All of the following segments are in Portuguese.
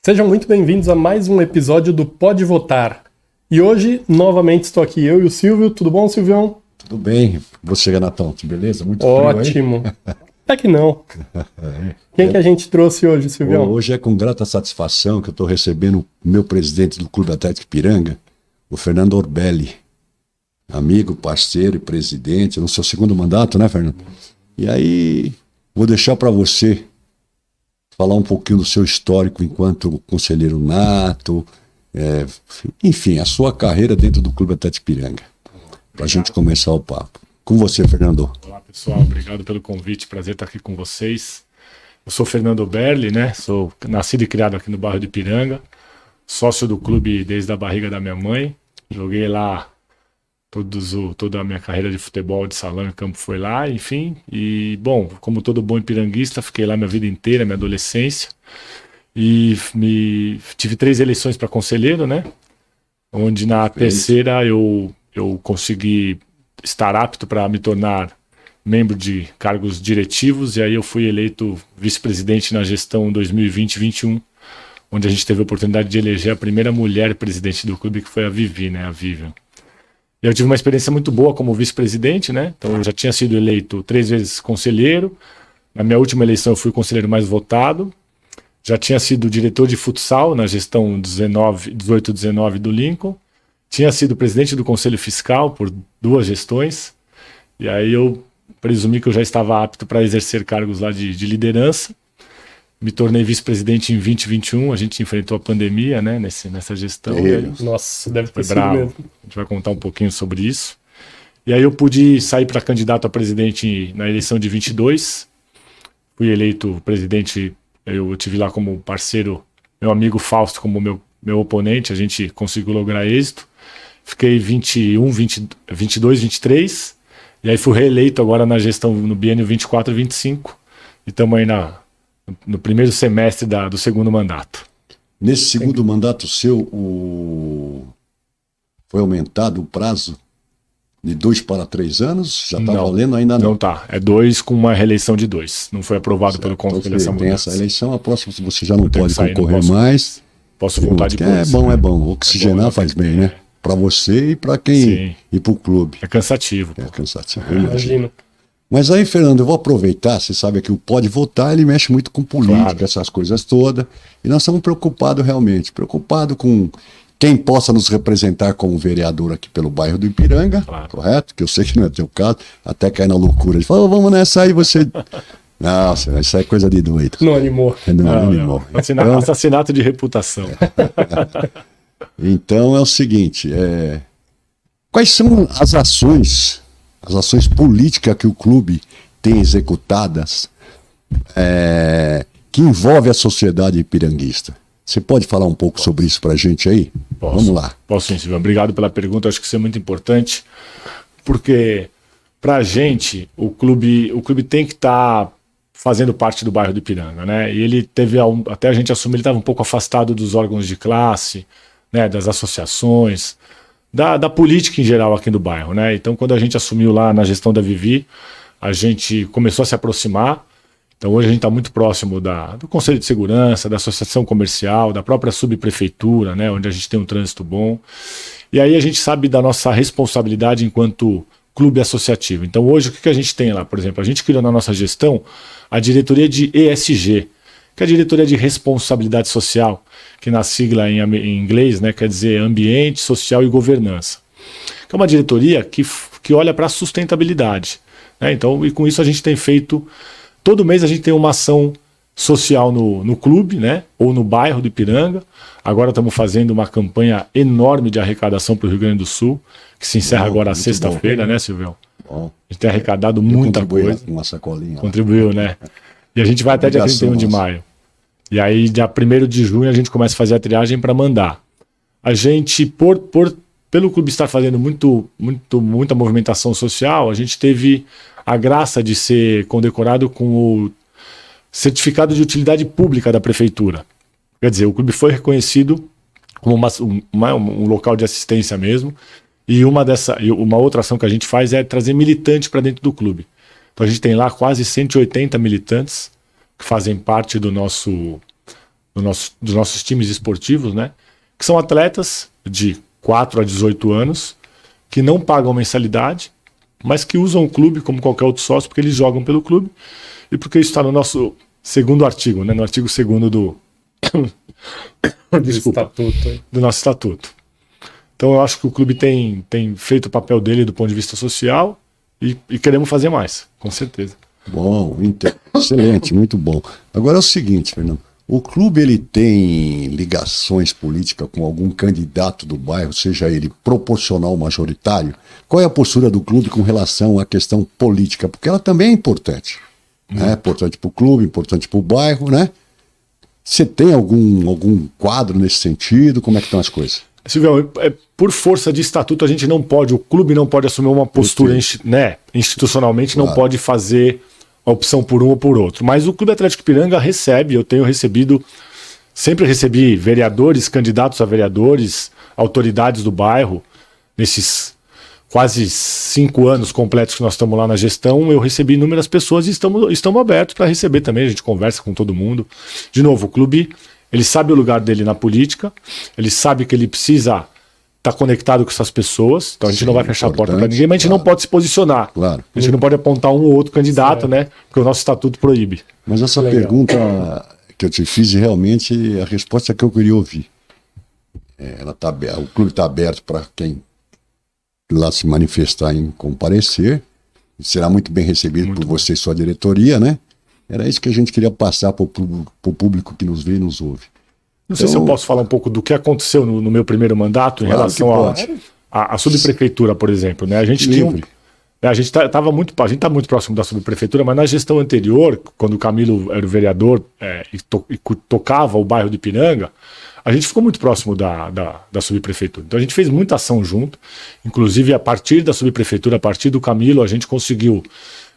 Sejam muito bem-vindos a mais um episódio do Pode Votar. E hoje, novamente, estou aqui eu e o Silvio. Tudo bom, Silvião? Tudo bem. Você, Renatão, beleza? Muito ótimo. Frio, hein? Até que não. Quem que a gente trouxe hoje, Silvião? Hoje é com grata satisfação que eu estou recebendo o meu presidente do Clube Atlético Ipiranga, o Fernando Orbelli. Amigo, parceiro e presidente, no seu segundo mandato, né, Fernando? E aí, vou deixar para você falar um pouquinho do seu histórico enquanto conselheiro nato, enfim, a sua carreira dentro do Clube Atlético Ipiranga, para a gente começar o papo. Com você, Fernando. Olá, pessoal, obrigado pelo convite, prazer estar aqui com vocês. Eu sou Fernando Oberli, né? Sou nascido e criado aqui no bairro de Ipiranga, sócio do clube desde a barriga da minha mãe. Joguei lá toda a minha carreira de futebol, de salão e campo foi lá, enfim. E, bom, como todo bom ipiranguista, fiquei lá minha vida inteira, minha adolescência. E tive 3 eleições para conselheiro, né? Onde na terceira eu consegui estar apto para me tornar membro de cargos diretivos, e aí eu fui eleito vice-presidente na gestão 2020-21, onde a gente teve a oportunidade de eleger a primeira mulher presidente do clube, que foi a Vivi, né? A Vivian. E eu tive uma experiência muito boa como vice-presidente, né? Então eu já tinha sido eleito 3 vezes conselheiro. Na minha última eleição eu fui o conselheiro mais votado. Já tinha sido diretor de futsal na gestão 18-19 do Lincoln. Tinha sido presidente do Conselho Fiscal por 2 gestões. E aí eu presumi que eu já estava apto para exercer cargos lá de liderança. Me tornei vice-presidente em 2021, a gente enfrentou a pandemia, né, nessa gestão. Nossa, deve ter sido bravo. mesmo. A gente vai contar um pouquinho sobre isso. E aí eu pude sair para candidato a presidente na eleição de 22. Fui eleito presidente, eu tive lá como parceiro, meu amigo Fausto como meu oponente, a gente conseguiu lograr êxito. Fiquei 21, 22, 23, e aí fui reeleito agora na gestão no biênio 24 e 25. E estamos aí no primeiro semestre do segundo mandato. Nesse segundo mandato seu, foi aumentado o prazo de 2 para 3 anos? Já está valendo? Ainda não? Não está. É 2 com uma reeleição de 2. Não foi aprovado pelo Conselho essa mudança. Tem essa eleição, a próxima você já não pode sair, concorrer mais. Posso voltar depois. É bom. Oxigenar faz bem, né? Para você e para quem ir para o clube. É cansativo. É cansativo. Imagino. Mas aí, Fernando, eu vou aproveitar, você sabe que o Pode Votar, ele mexe muito com política, claro, essas coisas todas, e nós estamos preocupados realmente, com quem possa nos representar como vereador aqui pelo bairro do Ipiranga, claro, correto? Que eu sei que não é teu caso, até cair na loucura, ele fala, vamos nessa aí, você... Nossa, isso é coisa de doido. Não animou. Não animou. Então, assassinato de reputação. Então é o seguinte, quais são as ações políticas que o clube tem executadas que envolve a sociedade ipiranguista? Você pode falar um pouco sobre isso para a gente aí? Posso. Vamos lá. Posso sim, Silvio. Obrigado pela pergunta, acho que isso é muito importante, porque para a gente, o clube tem que estar fazendo parte do bairro do Ipiranga, né? E ele teve, até a gente assumir, ele estava um pouco afastado dos órgãos de classe, né, das associações, da política em geral aqui do bairro, né? Então, quando a gente assumiu lá na gestão da Vivi, a gente começou a se aproximar. Então, hoje a gente está muito próximo do Conselho de Segurança, da Associação Comercial, da própria subprefeitura, né, onde a gente tem um trânsito bom. E aí a gente sabe da nossa responsabilidade enquanto clube associativo. Então, hoje, o que a gente tem lá? Por exemplo, a gente criou na nossa gestão a diretoria de ESG, que é a diretoria de responsabilidade social, que na sigla em inglês, né, quer dizer ambiente, social e governança. Que é uma diretoria que olha para a sustentabilidade, né? Então, e com isso a gente tem feito, todo mês a gente tem uma ação social no clube, né, ou no bairro do Ipiranga. Agora estamos fazendo uma campanha enorme de arrecadação para o Rio Grande do Sul, que se encerra agora sexta-feira, né, Silvio? Bom. A gente tem arrecadado muita coisa. Uma sacolinha. Contribuiu, né? E a gente vai até dia 31 de maio. E aí, dia 1º de junho, a gente começa a fazer a triagem para mandar. A gente, pelo clube estar fazendo muita movimentação social, a gente teve a graça de ser condecorado com o certificado de utilidade pública da prefeitura. Quer dizer, o clube foi reconhecido como um local de assistência mesmo. E uma outra ação que a gente faz é trazer militante para dentro do clube. Então a gente tem lá quase 180 militantes que fazem parte do nosso dos nossos times esportivos, né? Que são atletas de 4 a 18 anos que não pagam mensalidade, mas que usam o clube como qualquer outro sócio, porque eles jogam pelo clube e porque isso está no nosso segundo artigo, né? No artigo 2º do Estatuto. do nosso estatuto. Então eu acho que o clube tem feito o papel dele do ponto de vista social e queremos fazer mais, com certeza. Bom, excelente, muito bom. Agora é o seguinte, Fernando. O clube ele tem ligações políticas com algum candidato do bairro, seja ele proporcional ou majoritário? Qual é a postura do clube com relação à questão política? Porque ela também é importante. É importante para o clube, importante para o bairro, né? Você tem algum quadro nesse sentido? Como é que estão as coisas? Silvio, por força de estatuto, a gente não pode, o clube não pode assumir uma postura, né? Institucionalmente não pode fazer a opção por um ou por outro. Mas o Clube Atlético Ipiranga recebe, eu tenho recebido, sempre recebi vereadores, candidatos a vereadores, autoridades do bairro, nesses quase 5 anos completos que nós estamos lá na gestão, eu recebi inúmeras pessoas e estamos abertos para receber também, a gente conversa com todo mundo. De novo, o clube, ele sabe o lugar dele na política, ele sabe que ele precisa estar conectado com essas pessoas, então a gente não vai fechar a porta para ninguém, mas a gente não pode se posicionar. Claro. A gente não pode apontar um ou outro candidato, né? Porque o nosso estatuto proíbe. Mas essa pergunta que eu te fiz, realmente, a resposta é que eu queria ouvir. O clube está aberto para quem lá se manifestar em comparecer, será muito bem recebido por você e sua diretoria, né? Era isso que a gente queria passar para o público que nos vê e nos ouve. Não sei se eu posso falar um pouco do que aconteceu no meu primeiro mandato em relação à subprefeitura, por exemplo, né? A gente a gente está muito próximo da subprefeitura, mas na gestão anterior, quando o Camilo era o vereador e tocava o bairro de Ipiranga, a gente ficou muito próximo da subprefeitura. Então a gente fez muita ação junto, inclusive a partir da subprefeitura, a partir do Camilo, a gente conseguiu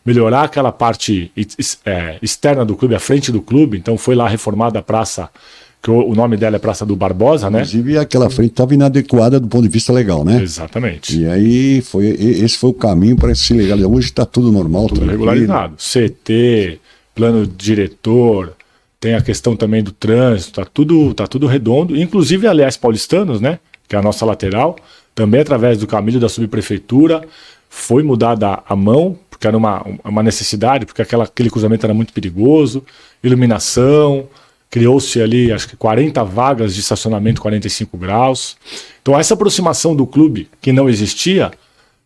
melhorar aquela parte externa do clube, a frente do clube. Então foi lá reformada a praça, que o nome dela é Praça do Barbosa, né? Inclusive aquela frente estava inadequada do ponto de vista legal, né? Exatamente. E aí esse foi o caminho para se legalizar. Hoje está tudo normal, tudo regularizado. CT, plano diretor, tem a questão também do trânsito, tá tudo redondo. Inclusive, aliás, paulistanos, né? Que é a nossa lateral, também através do Camilo da subprefeitura, foi mudada a mão, porque era uma necessidade, porque aquele cruzamento era muito perigoso, iluminação. Criou-se ali, acho que 40 vagas de estacionamento 45 graus. Então essa aproximação do clube, que não existia,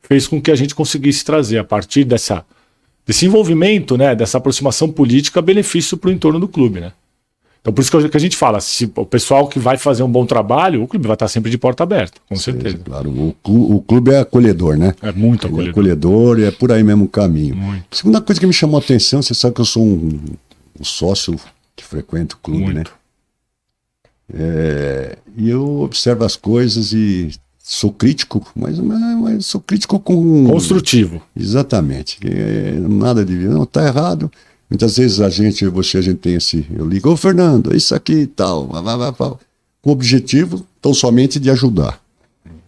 fez com que a gente conseguisse trazer, a partir desse envolvimento, né, dessa aproximação política, benefício para o entorno do clube, né? Então por isso que a gente fala, se o pessoal que vai fazer um bom trabalho, o clube vai estar sempre de porta aberta, com certeza. Claro, o clube é acolhedor, né? É muito acolhedor. É acolhedor e é por aí mesmo o caminho. Muito. Segunda coisa que me chamou a atenção, você sabe que eu sou um sócio que frequenta o clube, muito, né? E eu observo as coisas e sou crítico, mas sou crítico com... Construtivo. Exatamente. Nada de... Não, tá errado. Muitas vezes a gente tem eu ligo, ô Fernando, isso aqui e tal, com o objetivo tão somente de ajudar.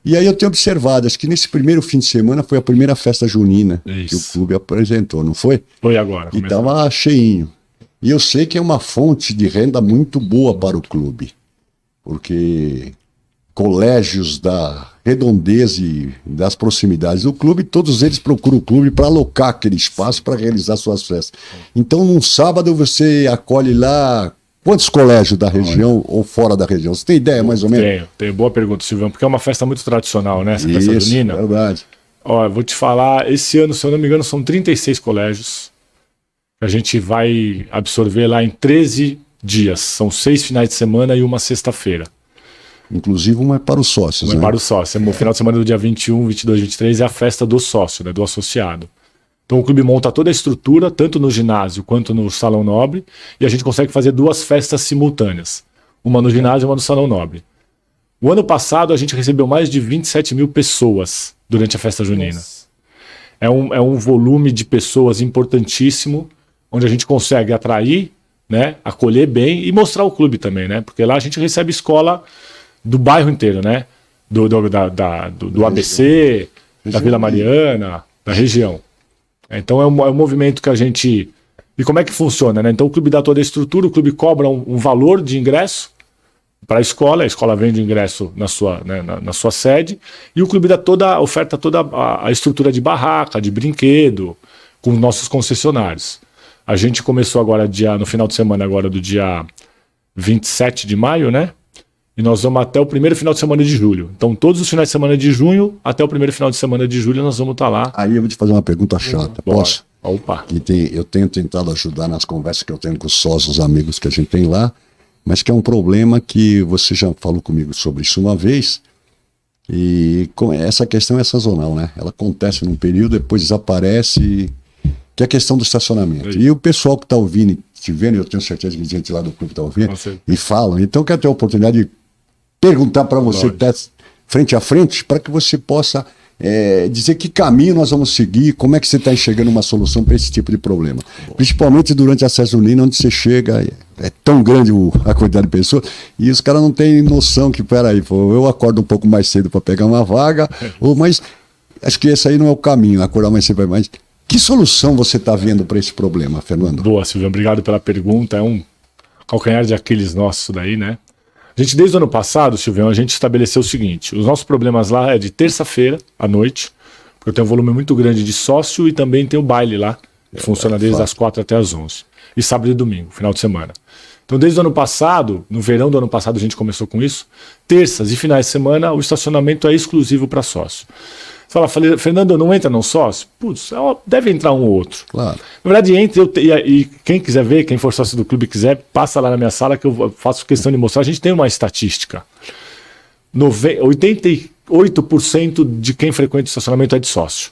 E aí eu tenho observado, acho que nesse primeiro fim de semana foi a primeira festa junina que o clube apresentou, não foi? Foi agora. E estava cheinho. E eu sei que é uma fonte de renda muito boa para o clube, porque colégios da redondeza e das proximidades do clube, todos eles procuram o clube para alocar aquele espaço para realizar suas festas. Então, num sábado, você acolhe lá quantos colégios da região ou fora da região? Você tem ideia, mais ou menos? Tenho. Boa pergunta, Silvão, porque é uma festa muito tradicional, né? Essa festa junina. Isso, verdade. Ó, eu vou te falar, esse ano, se eu não me engano, são 36 colégios. A gente vai absorver lá em 13 dias. São 6 finais de semana e uma sexta-feira. Inclusive uma é para os sócios, Uma é para os sócios. No final de semana do dia 21, 22, 23 é a festa do sócio, né, do associado. Então o clube monta toda a estrutura, tanto no ginásio quanto no Salão Nobre, e a gente consegue fazer 2 festas simultâneas. Uma no ginásio e uma no Salão Nobre. O ano passado a gente recebeu mais de 27 mil pessoas durante a festa junina. É um volume de pessoas importantíssimo, onde a gente consegue atrair, né, acolher bem e mostrar o clube também, né? Porque lá a gente recebe escola do bairro inteiro, né? Do ABC, da Vila Mariana, da região. Então é um movimento que a gente E como é que funciona, né? Então o clube dá toda a estrutura, o clube cobra um valor de ingresso para a escola vende o ingresso na sua sede, e o clube dá oferta toda a estrutura de barraca, de brinquedo, com nossos concessionários. A gente começou agora no final de semana agora do dia 27 de maio, né? E nós vamos até o primeiro final de semana de julho. Então, todos os finais de semana de junho, até o primeiro final de semana de julho, nós vamos estar lá. Aí eu vou te fazer uma pergunta chata. Posso? Opa. Eu tenho tentado ajudar nas conversas que eu tenho com os sócios, amigos que a gente tem lá, mas que é um problema que você já falou comigo sobre isso uma vez. E essa questão é sazonal, né? Ela acontece num período, depois desaparece, que é a questão do estacionamento. E o pessoal que está ouvindo e te vendo, eu tenho certeza que gente lá do clube está ouvindo, e falam. Então, eu quero ter a oportunidade de perguntar para você, frente a frente, para que você possa dizer que caminho nós vamos seguir, como é que você está enxergando uma solução para esse tipo de problema. Principalmente durante a festa junina, onde você chega, é tão grande a quantidade de pessoas, e os caras não têm noção que, peraí, eu acordo um pouco mais cedo para pegar uma vaga, mas acho que esse aí não é o caminho, acordar mais cedo, mas que solução você está vendo para esse problema, Fernando? Boa, Silvio, obrigado pela pergunta, é um calcanhar de Aquiles nosso daí, né? A gente, desde o ano passado, Silvio, a gente estabeleceu o seguinte: os nossos problemas lá é de terça-feira à noite, porque eu tenho um volume muito grande de sócio e também tem o baile lá, que funciona desde as 4 até as 11. E sábado e domingo, final de semana. Então, desde o ano passado, no verão do ano passado a gente começou com isso, terças e finais de semana o estacionamento é exclusivo para sócio. Você fala, Fernando, não entra não sócio? Putz, deve entrar um ou outro. Claro. Na verdade, entra, e quem quiser ver, quem for sócio do clube quiser, passa lá na minha sala que eu faço questão de mostrar. A gente tem uma estatística. 88% de quem frequenta o estacionamento é de sócio.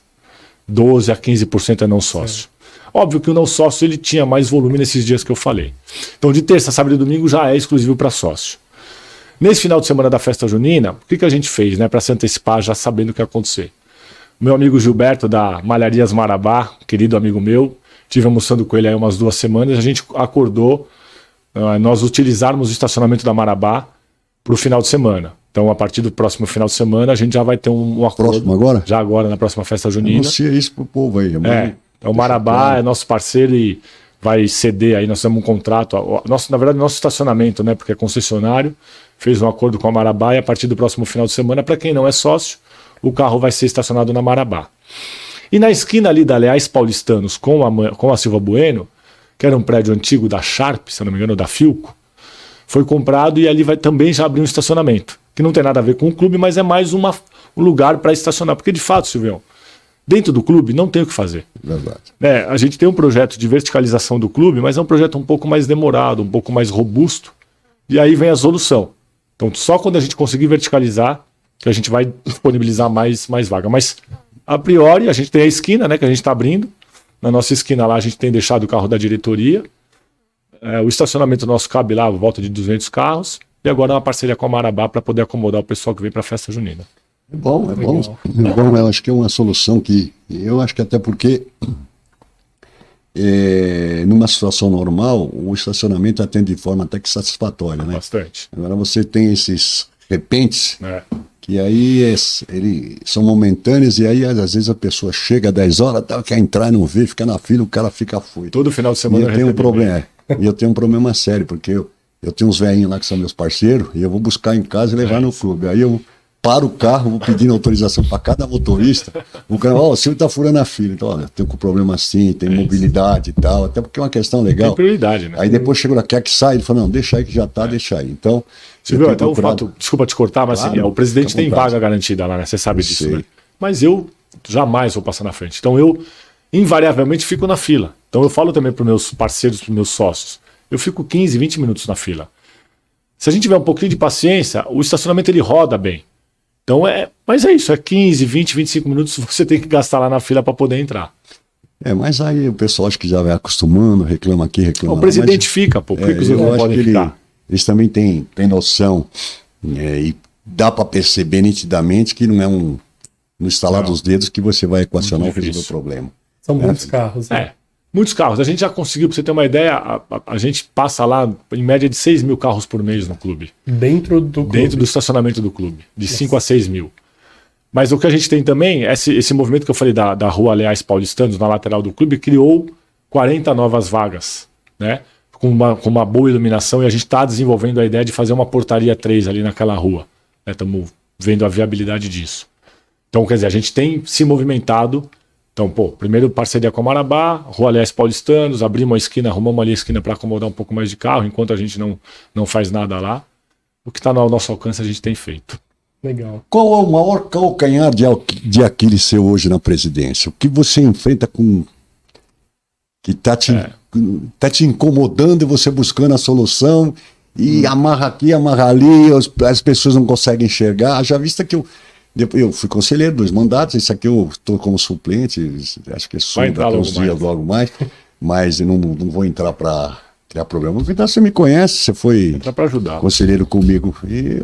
12% a 15% é não sócio. Óbvio que o não sócio ele tinha mais volume nesses dias que eu falei. Então, de terça, sábado e domingo já é exclusivo para sócio. Nesse final de semana da festa junina, o que a gente fez, né, para se antecipar, já sabendo o que ia acontecer? Meu amigo Gilberto, da Malharias Marabá, querido amigo meu, estive almoçando com ele aí umas 2 semanas, a gente acordou nós utilizarmos o estacionamento da Marabá para o final de semana. Então, a partir do próximo final de semana, a gente já vai ter um acordo. Próximo agora? Já agora, na próxima festa junina. Anuncia isso pro povo aí. Então, o Marabá é nosso parceiro e vai ceder aí, nós temos um contrato. Na verdade, nosso estacionamento, né, porque é concessionário, fez um acordo com a Marabá e a partir do próximo final de semana, para quem não é sócio, o carro vai ser estacionado na Marabá. E na esquina ali da Leais Paulistanos com a Silva Bueno, que era um prédio antigo da Sharp, se não me engano, da Filco, foi comprado e ali também já abriu um estacionamento, que não tem nada a ver com o clube, mas é mais um lugar para estacionar. Porque de fato, Silvio, dentro do clube não tem o que fazer. Verdade. A gente tem um projeto de verticalização do clube, mas é um projeto um pouco mais demorado, um pouco mais robusto, e aí vem a solução. Então só quando a gente conseguir verticalizar, que a gente vai disponibilizar mais vaga. Mas, a priori, a gente tem a esquina, né, que a gente está abrindo. Na nossa esquina lá, a gente tem deixado o carro da diretoria. O estacionamento nosso cabe lá, volta de 200 carros. E agora uma parceria com a Marabá para poder acomodar o pessoal que vem para a festa junina. É bom. Eu acho que é uma solução que... Eu acho que até porque, numa situação normal, o estacionamento atende de forma até que satisfatória, né? Bastante. Agora você tem esses repentes... que aí eles são momentâneos, e aí às vezes a pessoa chega às 10 horas, quer entrar e não vê, fica na fila, o cara fica afoito. Todo final de semana eu tenho um problema, e eu tenho um problema sério, porque eu tenho uns velhinhos lá que são meus parceiros, e eu vou buscar em casa e levar no clube. Aí eu paro o carro, vou pedindo autorização para cada motorista, o cara, o senhor está furando a fila. Então, olha, eu tenho um problema assim, tem mobilidade e tal, até porque é uma questão legal. Tem prioridade, né? Aí depois chegou lá, quer que saia, ele falou, não, deixa aí que já tá, deixa aí. Então, Silvio, até o fato, desculpa te cortar, mas claro, assim, o presidente tem vaga garantida lá, né? Você sabe disso, né? Mas eu jamais vou passar na frente. Então eu, invariavelmente, fico na fila. Então eu falo também para os meus parceiros, para os meus sócios, eu fico 15, 20 minutos na fila. Se a gente tiver um pouquinho de paciência, o estacionamento ele roda bem. Então mas é isso, 15, 20, 25 minutos você tem que gastar lá na fila para poder entrar. Mas aí o pessoal acho que já vai acostumando, reclama aqui, reclama lá. O presidente fica, pô, por que os outros não podem ficar? Eles também têm noção, e dá para perceber nitidamente que não é no estalar dos dedos que você vai equacionar o problema. São muitos carros. Né? Muitos carros. A gente já conseguiu, para você ter uma ideia, a gente passa lá em média de 6 mil carros por mês no clube. Dentro do clube? Dentro do estacionamento do clube, de 5 a 6 mil. Mas o que a gente tem também, esse movimento que eu falei da Rua Leais Paulistanos, na lateral do clube, criou 40 novas vagas, né? Com uma boa iluminação, e a gente está desenvolvendo a ideia de fazer uma portaria 3 ali naquela rua. Estamos vendo a viabilidade disso. Então, quer dizer, a gente tem se movimentado. Então, primeiro parceria com a Marabá, Rua Leste Paulistanos, abrimos uma esquina, arrumamos ali a esquina para acomodar um pouco mais de carro, enquanto a gente não faz nada lá. O que está no nosso alcance a gente tem feito. Legal. Qual é o maior calcanhar de Aquiles seu hoje na presidência? O que você enfrenta que está te incomodando e você buscando a solução e amarra aqui, amarra ali, as pessoas não conseguem enxergar. Já vista que eu fui conselheiro 2 mandatos, isso aqui eu estou como suplente, acho que sou daqui uns dias logo mais, mas não vou entrar para criar problema. Então você me conhece, você foi conselheiro comigo, e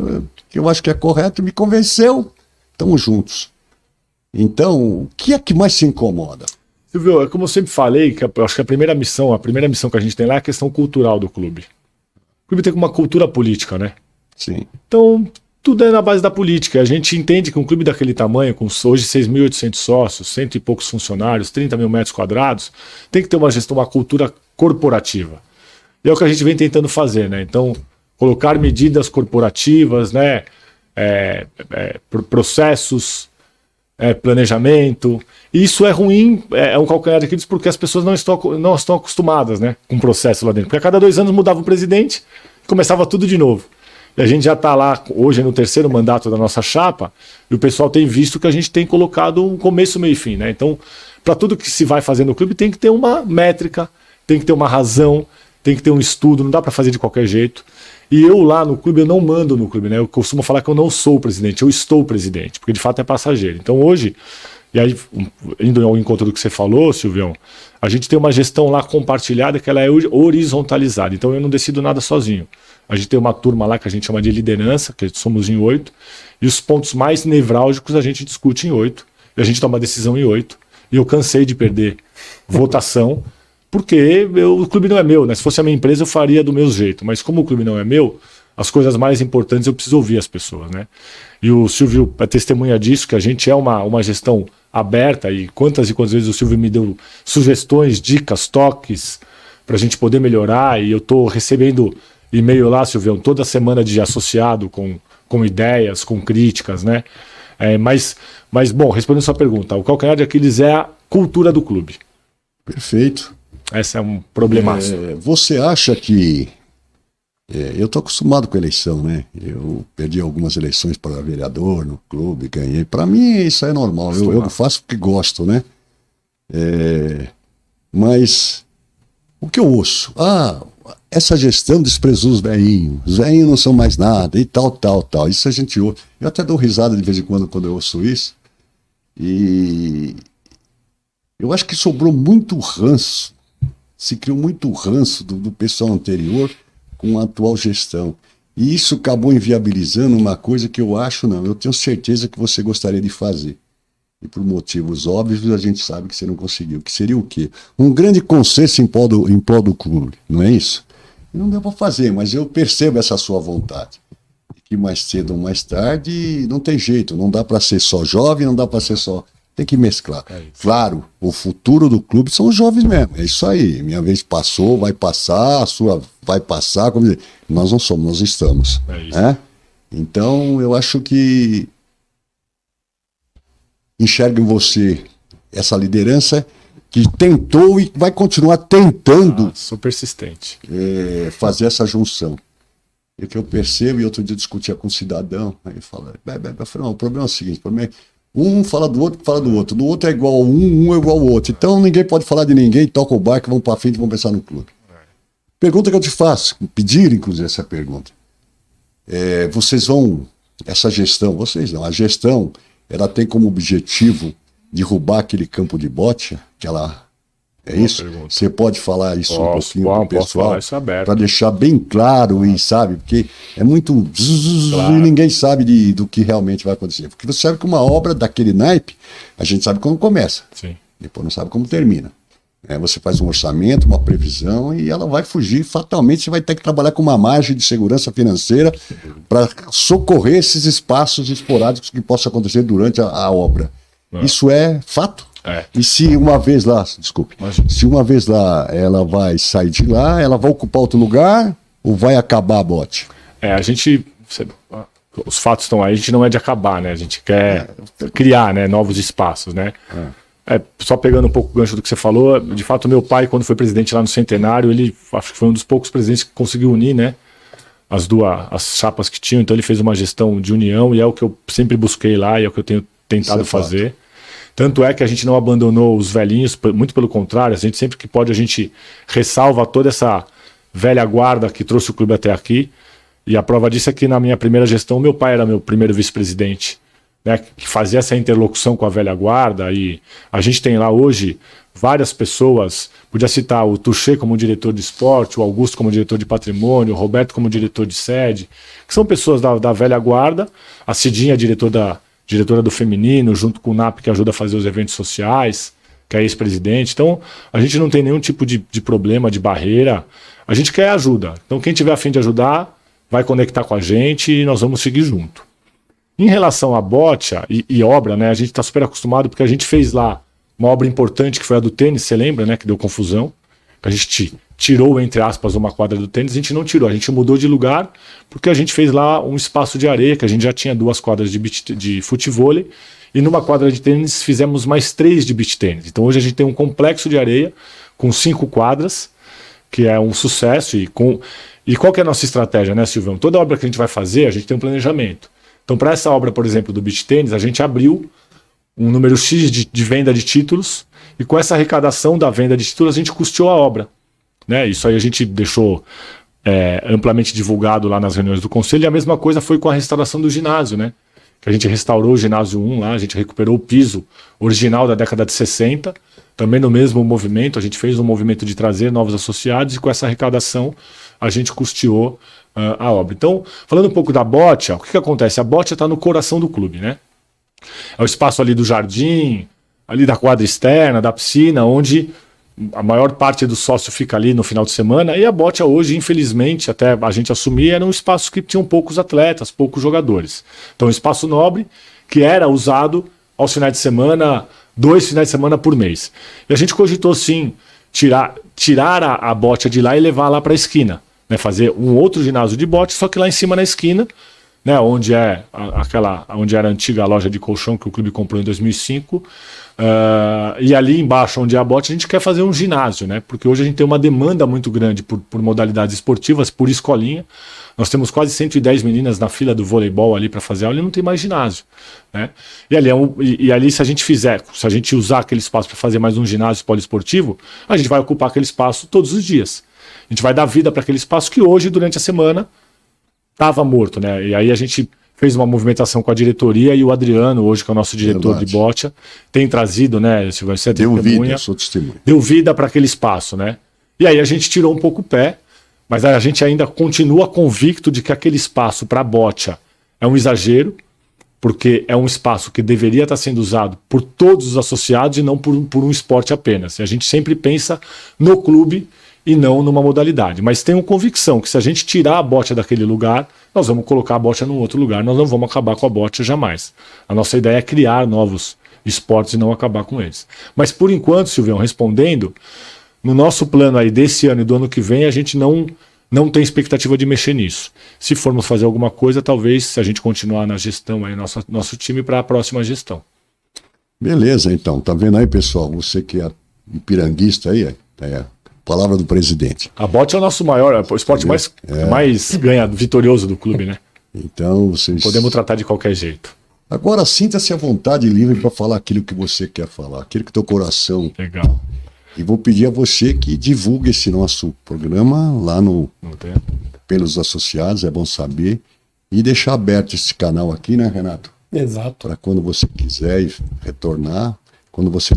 eu acho que é correto, me convenceu, estamos juntos. Então, o que é que mais se incomoda? Silvio, como eu sempre falei, que eu acho que a primeira missão que a gente tem lá é a questão cultural do clube. O clube tem uma cultura política, né? Sim. Então, tudo é na base da política. A gente entende que um clube daquele tamanho, com hoje 6.800 sócios, 100 e poucos funcionários, 30 mil metros quadrados, tem que ter uma gestão, uma cultura corporativa. E é o que a gente vem tentando fazer, né? Então, colocar medidas corporativas, né? Processos, planejamento. E isso é ruim, é um calcanhar de Aquiles, porque as pessoas não estão acostumadas, né, com o processo lá dentro. Porque a cada 2 anos mudava o presidente e começava tudo de novo. E a gente já está lá, hoje no 3º mandato da nossa chapa, e o pessoal tem visto que a gente tem colocado um começo, meio e fim, né? Então, para tudo que se vai fazer no clube, tem que ter uma métrica, tem que ter uma razão, tem que ter um estudo, não dá para fazer de qualquer jeito. E eu lá no clube, eu não mando no clube, né? Eu costumo falar que eu não sou o presidente, eu estou o presidente, porque de fato é passageiro. Então hoje, e aí indo ao encontro do que você falou, Silvião, a gente tem uma gestão lá compartilhada que ela é horizontalizada, então eu não decido nada sozinho. A gente tem uma turma lá que a gente chama de liderança, que somos em 8, e os pontos mais nevrálgicos a gente discute em 8, e a gente toma decisão em 8, e eu cansei de perder votação, porque o clube não é meu, né? Se fosse a minha empresa eu faria do meu jeito, mas como o clube não é meu, as coisas mais importantes eu preciso ouvir as pessoas, né? E o Silvio é testemunha disso, que a gente é uma gestão aberta, e quantas vezes o Silvio me deu sugestões, dicas, toques para a gente poder melhorar, e eu estou recebendo e-mail lá, Silvio, toda semana de associado com ideias, com críticas, né? Mas, bom, respondendo a sua pergunta, o calcanhar de Aquiles é a cultura do clube. Perfeito. Esse é um problemaço. Você acha que... eu estou acostumado com eleição, né? Eu perdi algumas eleições para vereador no clube, ganhei. Para mim isso é normal, eu faço porque gosto, né? Mas o que eu ouço? Essa gestão desprezou os velhinhos não são mais nada, e tal. Isso a gente ouve. Eu até dou risada de vez em quando eu ouço isso. E eu acho que sobrou muito ranço, se criou muito ranço do pessoal anterior com a atual gestão. E isso acabou inviabilizando uma coisa que eu tenho certeza que você gostaria de fazer. E por motivos óbvios a gente sabe que você não conseguiu. Que seria o quê? Um grande consenso em prol do clube, não é isso? E não deu para fazer, mas eu percebo essa sua vontade. Que mais cedo ou mais tarde não tem jeito, não dá para ser só jovem, não dá para ser só... Tem que mesclar. Claro, o futuro do clube são os jovens mesmo. É isso aí. Minha vez passou, vai passar, a sua vai passar. Como dizer, nós não somos, nós estamos. Né? Então, eu acho que enxergo em você essa liderança que tentou e vai continuar tentando. Sou persistente. Fazer essa junção. E o que eu percebo, e outro dia discutia com um cidadão, aí fala, eu falei, não, o problema é o seguinte, o problema é um fala do outro, do outro é igual a um é igual ao outro. Então ninguém pode falar de ninguém, toca o barco, vamos para frente e vamos pensar no clube. Pergunta que eu te faço, pedir inclusive essa pergunta. Vocês vão, essa gestão, vocês não, a gestão, ela tem como objetivo derrubar aquele campo de bote, é boa isso? Pergunta. Você pode falar isso um pouquinho para o pessoal, para deixar bem claro e sabe, porque é muito claro. E ninguém sabe do que realmente vai acontecer. Porque você sabe que uma obra daquele naipe, a gente sabe como começa, sim. Depois não sabe como termina. Você faz um orçamento, uma previsão e ela vai fugir fatalmente. Você vai ter que trabalhar com uma margem de segurança financeira para socorrer esses espaços esporádicos que possam acontecer durante a obra. Isso é fato? E se uma vez lá, desculpe, Imagina. se uma vez lá ela vai sair de lá, ela vai ocupar outro lugar ou vai acabar a bote? A gente. Os fatos estão aí, a gente não é de acabar, né? A gente quer criar, né, novos espaços, né? Só pegando um pouco o gancho do que você falou, de fato, meu pai, quando foi presidente lá no Centenário, ele acho que foi um dos poucos presidentes que conseguiu unir, né? As chapas que tinham, então ele fez uma gestão de união e é o que eu sempre busquei lá e é o que eu tenho tentado fazer. Tanto é que a gente não abandonou os velhinhos, muito pelo contrário, a gente sempre que pode, a gente ressalva toda essa velha guarda que trouxe o clube até aqui. E a prova disso é que na minha primeira gestão, meu pai era meu primeiro vice-presidente, né, que fazia essa interlocução com a velha guarda. E a gente tem lá hoje várias pessoas, podia citar o Tuchê como diretor de esporte, o Augusto como diretor de patrimônio, o Roberto como diretor de sede, que são pessoas da velha guarda, a Cidinha, diretora do feminino, junto com o NAP, que ajuda a fazer os eventos sociais, que é ex-presidente. Então, a gente não tem nenhum tipo de problema, de barreira. A gente quer ajuda. Então, quem tiver a fim de ajudar, vai conectar com a gente e nós vamos seguir junto. Em relação à bocha e obra, né, a gente está super acostumado porque a gente fez lá uma obra importante que foi a do tênis, você lembra, né, que deu confusão. A gente tirou, entre aspas, uma quadra do tênis, a gente não tirou, a gente mudou de lugar porque a gente fez lá um espaço de areia, que a gente já tinha 2 quadras de futevôlei, e numa quadra de tênis fizemos mais 3 de beach tênis. Então hoje a gente tem um complexo de areia com 5 quadras, que é um sucesso. E qual que é a nossa estratégia, né, Silvão? Toda obra que a gente vai fazer, a gente tem um planejamento. Então, para essa obra, por exemplo, do beach tênis, a gente abriu um número X de venda de títulos, e com essa arrecadação da venda de títulos, a gente custeou a obra. Né? Isso aí a gente deixou amplamente divulgado lá nas reuniões do conselho, e a mesma coisa foi com a restauração do ginásio, né? Que a gente restaurou o ginásio 1 lá, a gente recuperou o piso original da década de 60, também no mesmo movimento, a gente fez um movimento de trazer novos associados, e com essa arrecadação a gente custeou a obra. Então, falando um pouco da bocha, o que acontece? A bocha está no coração do clube, né? É o espaço ali do jardim, ali da quadra externa, da piscina, onde a maior parte do sócio fica ali no final de semana, e a bocha hoje, infelizmente, até a gente assumir, era um espaço que tinham poucos atletas, poucos jogadores. Então, um espaço nobre que era usado aos finais de semana, 2 finais de semana por mês. E a gente cogitou, sim, tirar a bocha de lá e levar lá para a esquina, né, fazer um outro ginásio de bote, só que lá em cima na esquina, né, onde onde era a antiga loja de colchão que o clube comprou em 2005, e ali embaixo onde é a bote, a gente quer fazer um ginásio, né, porque hoje a gente tem uma demanda muito grande por modalidades esportivas, por escolinha. Nós temos quase 110 meninas na fila do voleibol ali para fazer aula e não tem mais ginásio, né? E ali se a gente usar aquele espaço para fazer mais um ginásio poliesportivo, a gente vai ocupar aquele espaço todos os dias. A gente vai dar vida para aquele espaço que hoje, durante a semana, estava morto, né? E aí a gente fez uma movimentação com a diretoria, e o Adriano, hoje que é o nosso diretor de bocha, tem trazido, né, Silvio, você é testemunha, sou testemunha. Deu vida para aquele espaço, né? E aí a gente tirou um pouco o pé, mas a gente ainda continua convicto de que aquele espaço para a bocha é um exagero, porque é um espaço que deveria estar sendo usado por todos os associados e não por um esporte apenas. E a gente sempre pensa no clube e não numa modalidade. Mas tenho convicção que se a gente tirar a bocha daquele lugar, nós vamos colocar a bocha num outro lugar, nós não vamos acabar com a bocha jamais. A nossa ideia é criar novos esportes e não acabar com eles. Mas por enquanto, Silvião, respondendo, no nosso plano aí desse ano e do ano que vem, a gente não tem expectativa de mexer nisso. Se formos fazer alguma coisa, talvez, se a gente continuar na gestão aí, nosso time para a próxima gestão. Beleza, então. Tá vendo aí, pessoal? Você que é piranguista aí, palavra do presidente. A bote é o nosso maior, o esporte mais vitorioso do clube, né? Então, vocês... Podemos tratar de qualquer jeito. Agora, sinta-se à vontade livre para falar aquilo que você quer falar, aquilo que teu coração... Legal. E vou pedir a você que divulgue esse nosso programa lá pelos associados, é bom saber. E deixar aberto esse canal aqui, né, Renato? Exato. Para quando você quiser retornar, quando você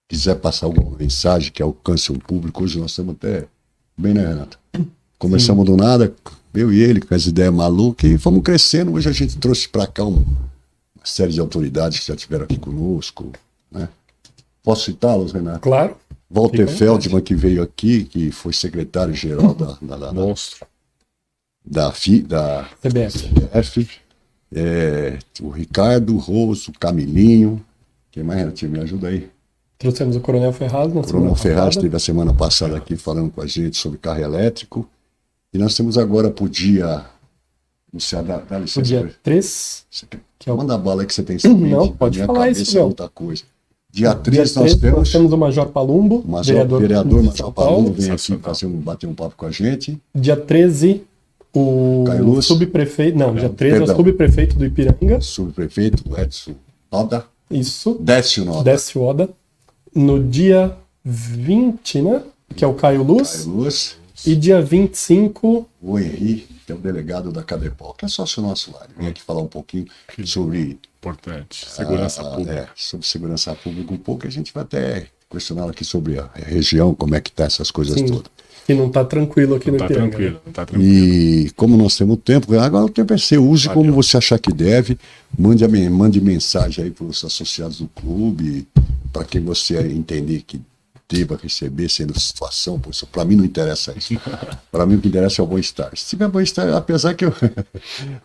quiser passar alguma mensagem que alcance um público. Hoje nós estamos até bem, né, Renato? Começamos do nada, eu e ele, com as ideias malucas, e fomos crescendo. Hoje a gente trouxe para cá uma série de autoridades que já estiveram aqui conosco, né? Posso citá-los, Renato? Claro. Walter Feldman, que veio aqui, que foi secretário-geral Monstro. da CBF. o Ricardo, o Rosso, o Camilinho, Quem mais, Renatinho? Me ajuda aí. Trouxemos o Coronel Ferraz na O Coronel Ferraz semana passada. esteve a semana passada aqui falando com a gente sobre carro elétrico. E nós temos agora para o dia... Você dá O licença. dia 3, Você quer... que é o... Manda a bala aí que você tem sabido. Não, pode Minha falar cabeça isso, é não. outra coisa. Dia dia 3 3 nós temos o Major Palumbo, o vereador vereador de Major São Paulo. Palumbo vem aqui bater um papo com a gente. Dia 13, o Caio Luz. subprefeito... Não, dia 13 é o Perdão. subprefeito do Ipiranga. Subprefeito Edson Noda. Isso, Décio Noda. Décio Oda. No dia 20, né? Que é o Caio Luz. Caio Luz. E dia 25, O Henri, que é o delegado da Cadepol, que é sócio nosso lá. Ele vem aqui falar um pouquinho sobre Importante. Segurança pública. sobre segurança pública um pouco. A gente vai até questionar aqui sobre a região, como é que tá essas coisas sim, todas. que não tá tranquilo aqui no Tá Ipiranga. tranquilo, tá tranquilo. E como nós temos tempo, agora o tempo é seu, use como você achar que deve, mande mensagem aí para os associados do clube, para quem você entender que deva receber, sendo situação, para mim não interessa isso. Para mim o que interessa é o bem-estar. Se tiver bem-estar, apesar que eu,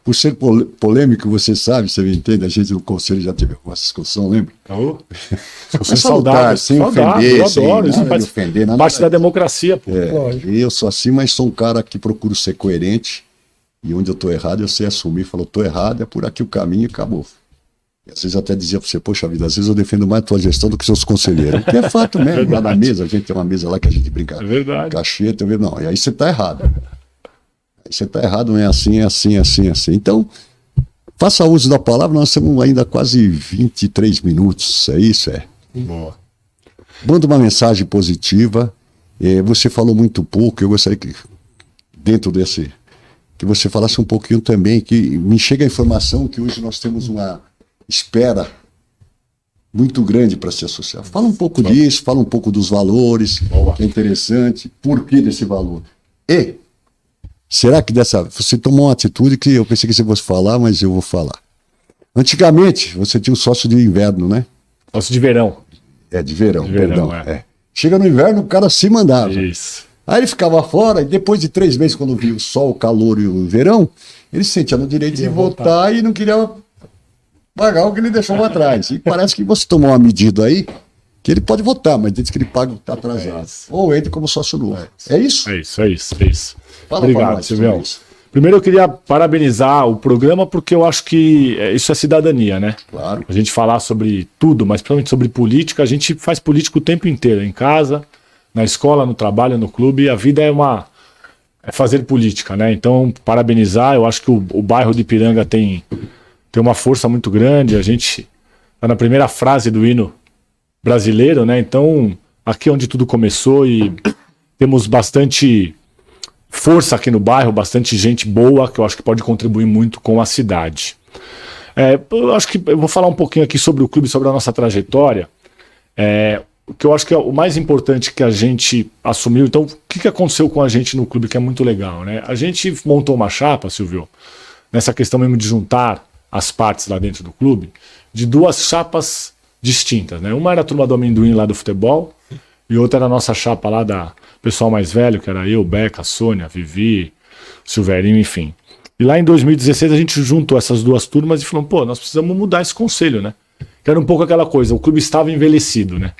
por ser polêmico, você sabe, você me entende, a gente no conselho já teve uma discussão, lembra? Oh, Mas saudável, sem saudável, ofender, eu sem adoro. Isso nada de faz ofender, nada parte da democracia, pô. Lógico. eu sou assim, mas sou um cara que procuro ser coerente. E onde eu estou errado, eu sei assumir. Falo, estou errado, é por aqui o caminho e acabou. E às vezes eu até dizia para você, poxa vida, às vezes eu defendo mais a tua gestão do que seus conselheiros. Que é fato mesmo. Lá na mesa, a gente tem uma mesa lá que a gente brinca. É verdade. Cacheta, não. E aí você está errado. Aí você está errado, não é assim, é assim, é assim, é assim. Então, faça uso da palavra, nós temos ainda quase 23 minutos. É isso, é. Boa. Manda uma mensagem positiva. Você falou muito pouco, eu gostaria que, dentro desse, que você falasse um pouquinho também, que me chega a informação que hoje nós temos uma espera muito grande para se associar. Fala um pouco disso, fala um pouco dos valores, que é interessante, por que desse valor. E, será que você tomou uma atitude que eu pensei que você fosse falar, mas eu vou falar. Antigamente, você tinha um sócio de inverno, né? Sócio de verão. De verão, De verão, perdão. é. Chega no inverno, o cara se mandava. Isso. Aí ele ficava fora, e depois de 3 meses, quando via o sol, o calor e o verão, ele se sentia no direito de voltar e não queria pagar o que ele deixou para trás. E parece que você tomou uma medida aí, que ele pode votar, mas desde que ele pague o que está atrasado. Ou entre como sócio novo. É isso? É isso, é isso, é isso. Fala pra Obrigado, nós sobre Silvião. isso. Primeiro eu queria parabenizar o programa, porque eu acho que isso é cidadania, né? Claro. A gente falar sobre tudo, mas principalmente sobre política, a gente faz política o tempo inteiro, em casa, na escola, no trabalho, no clube, a vida é fazer política, né? Então, parabenizar, eu acho que o bairro de Ipiranga tem uma força muito grande, a gente tá na primeira frase do hino brasileiro, né? Então, aqui é onde tudo começou e temos bastante força aqui no bairro, bastante gente boa, que eu acho que pode contribuir muito com a cidade. Eu acho que eu vou falar um pouquinho aqui sobre o clube, sobre a nossa trajetória. O que eu acho que é o mais importante que a gente assumiu. Então, o que aconteceu com a gente no clube que é muito legal, né? A gente montou uma chapa, Silvio, nessa questão mesmo de juntar as partes lá dentro do clube, de 2 chapas distintas, né? Uma era a turma do amendoim lá do futebol, e outra era a nossa chapa lá da pessoal mais velho, que era eu, Beca, Sônia, Vivi, Silverinho, enfim. E lá em 2016 a gente juntou essas 2 turmas e falou, pô, nós precisamos mudar esse conselho, né? Que era um pouco aquela coisa, o clube estava envelhecido, né?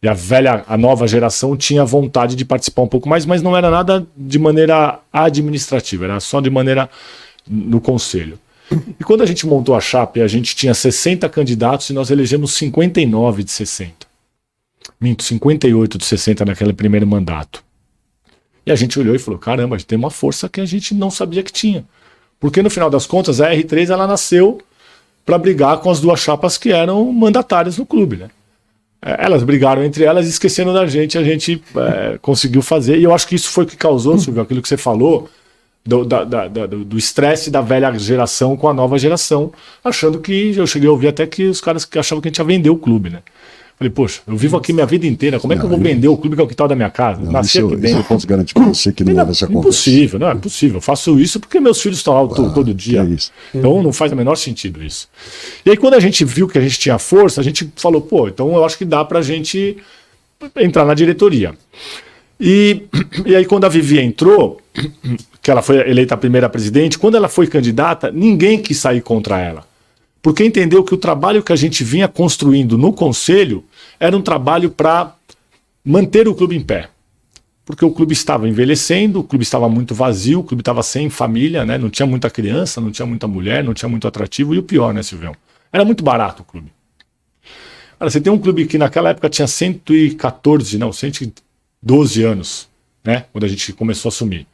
E a nova geração tinha vontade de participar um pouco mais, mas não era nada de maneira administrativa, era só de maneira no conselho. E quando a gente montou a chapa, a gente tinha 60 candidatos e nós elegemos 59 de 60. Minto, 58 de 60 naquele primeiro mandato. E a gente olhou e falou, caramba, a gente tem uma força que a gente não sabia que tinha. Porque no final das contas, a R3 ela nasceu para brigar com as 2 chapas que eram mandatárias no clube, né? Elas brigaram entre elas e esquecendo da gente, a gente conseguiu fazer. E eu acho que isso foi o que causou, Silvio, aquilo que você falou, do estresse da velha geração com a nova geração, achando que, eu cheguei a ouvir até que os caras que achavam que a gente ia vender o clube, né? Falei, poxa, eu vivo aqui minha vida inteira, como é que eu vou vender o clube que é o quintal da minha casa? Nasci aqui dentro. Eu posso garantir para você que não houve essa conversa. Impossível, não é possível. Eu faço isso porque meus filhos estão lá todo dia. É isso. Então não faz o menor sentido isso. E aí quando a gente viu que a gente tinha força, a gente falou, pô, então eu acho que dá pra gente entrar na diretoria. E aí quando a Vivi entrou, que ela foi eleita a primeira presidente, quando ela foi candidata, ninguém quis sair contra ela. porque entendeu que o trabalho que a gente vinha construindo no conselho era um trabalho para manter o clube em pé. Porque o clube estava envelhecendo, o clube estava muito vazio, o clube estava sem família, né? Não tinha muita criança, não tinha muita mulher, não tinha muito atrativo. E o pior, né, Silvião? Era muito barato o clube. Cara, você tem um clube que naquela época tinha 112 anos, né? Quando a gente começou a assumir.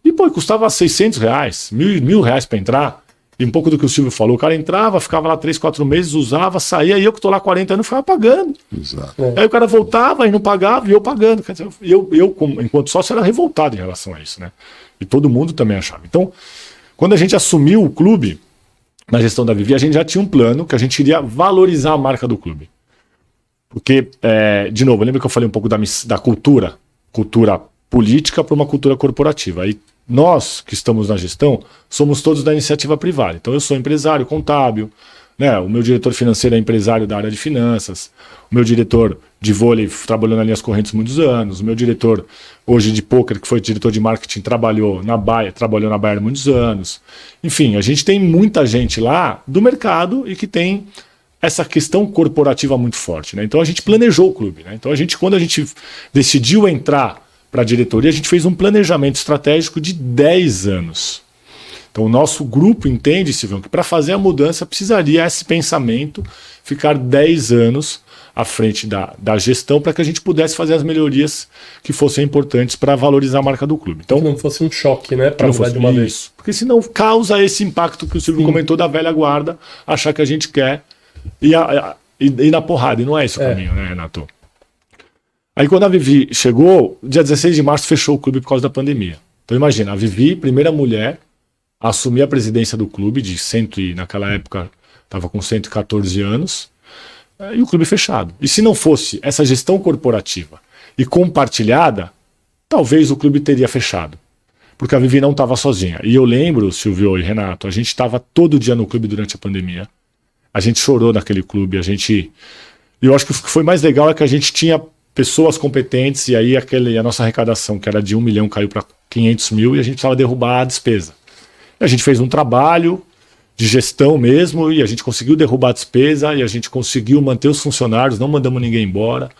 E, pô, custava R$600, R$1.000 para entrar. E um pouco do que o Silvio falou, o cara entrava, ficava lá 3, 4 meses, usava, saía, e eu que tô lá 40 anos ficava pagando. Exato. Aí o cara voltava e não pagava, e eu pagando. Quer dizer, eu enquanto sócio, era revoltado em relação a isso, né? E todo mundo também achava. Então, quando a gente assumiu o clube, na gestão da Vivi, a gente já tinha um plano que a gente iria valorizar a marca do clube. Porque, de novo, lembra que eu falei um pouco da cultura política para uma cultura corporativa. Aí nós que estamos na gestão somos todos da iniciativa privada. Então eu sou empresário contábil, né? O meu diretor financeiro é empresário da área de finanças, o meu diretor de vôlei trabalhou na Linhas Correntes muitos anos, o meu diretor hoje de pôquer, que foi diretor de marketing, trabalhou na Bayer muitos anos. Enfim, a gente tem muita gente lá do mercado e que tem essa questão corporativa muito forte, né? Então a gente planejou o clube, né? Então quando a gente decidiu entrar para a diretoria, a gente fez um planejamento estratégico de 10 anos. Então o nosso grupo entende, Silvio, que para fazer a mudança precisaria esse pensamento ficar 10 anos à frente da gestão para que a gente pudesse fazer as melhorias que fossem importantes para valorizar a marca do clube. Então, que não fosse um choque, né, para mudar de uma vez. Porque senão causa esse impacto que o Silvio comentou da velha guarda, achar que a gente quer ir na porrada, e não é esse o caminho, né, Renato? Aí quando a Vivi chegou, dia 16 de março fechou o clube por causa da pandemia. Então imagina, a Vivi, primeira mulher a assumir a presidência do clube, naquela época estava com 114 anos, e o clube fechado. E se não fosse essa gestão corporativa e compartilhada, talvez o clube teria fechado. Porque a Vivi não estava sozinha. E eu lembro, Silvio e Renato, a gente estava todo dia no clube durante a pandemia. A gente chorou naquele clube, eu acho que o que foi mais legal é que a gente tinha pessoas competentes, e aí a nossa arrecadação, que era de 1 milhão, caiu para 500 mil, e a gente precisava derrubar a despesa. E a gente fez um trabalho de gestão mesmo, e a gente conseguiu derrubar a despesa, e a gente conseguiu manter os funcionários, não mandamos ninguém embora,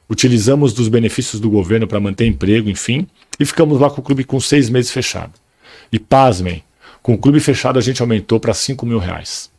utilizamos dos benefícios do governo para manter emprego, enfim, e ficamos lá com o clube com 6 meses fechado. E pasmem, com o clube fechado a gente aumentou para R$5.000.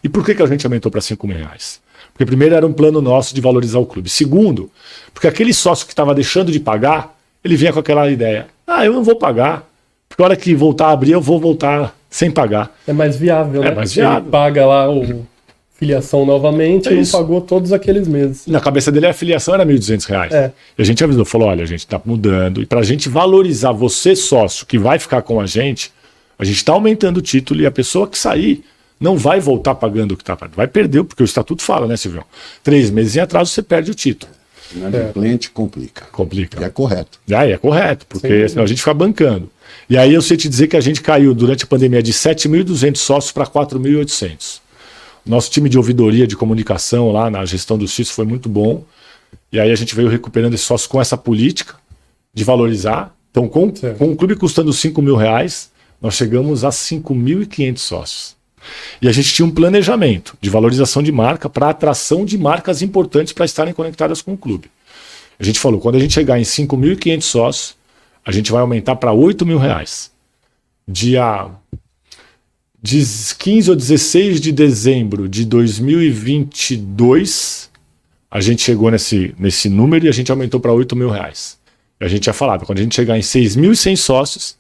E por que a gente aumentou para R$5.000? Porque primeiro era um plano nosso de valorizar o clube. Segundo, porque aquele sócio que estava deixando de pagar, ele vinha com aquela ideia, eu não vou pagar, porque a hora que voltar a abrir eu vou voltar sem pagar. É mais viável, né? Mais viável. Ele paga lá o filiação novamente, e não pagou todos aqueles meses. Na cabeça dele a filiação era R$1.200. E a gente avisou, falou, olha, a gente está mudando, e para a gente valorizar você sócio que vai ficar com a gente está aumentando o título, e a pessoa que sair não vai voltar pagando o que está pagando. Vai perder, porque o estatuto fala, né, Silvio? 3 meses em atraso, você perde o título. Inadimplente complica. Complica. E é correto. É correto, porque senão a gente fica bancando. E aí eu sei te dizer que a gente caiu durante a pandemia de 7.200 sócios para 4.800. Nosso time de ouvidoria, de comunicação lá na gestão do CIS foi muito bom. E aí a gente veio recuperando esses sócios com essa política de valorizar. Então, com o clube custando R$5.000, nós chegamos a 5.500 sócios. E a gente tinha um planejamento de valorização de marca para atração de marcas importantes para estarem conectadas com o clube. A gente falou, quando a gente chegar em 5.500 sócios, a gente vai aumentar para R$8.000. Dia 15 ou 16 de dezembro de 2022, a gente chegou nesse número e a gente aumentou para R$8.000. E a gente tinha falado, quando a gente chegar em 6.100 sócios,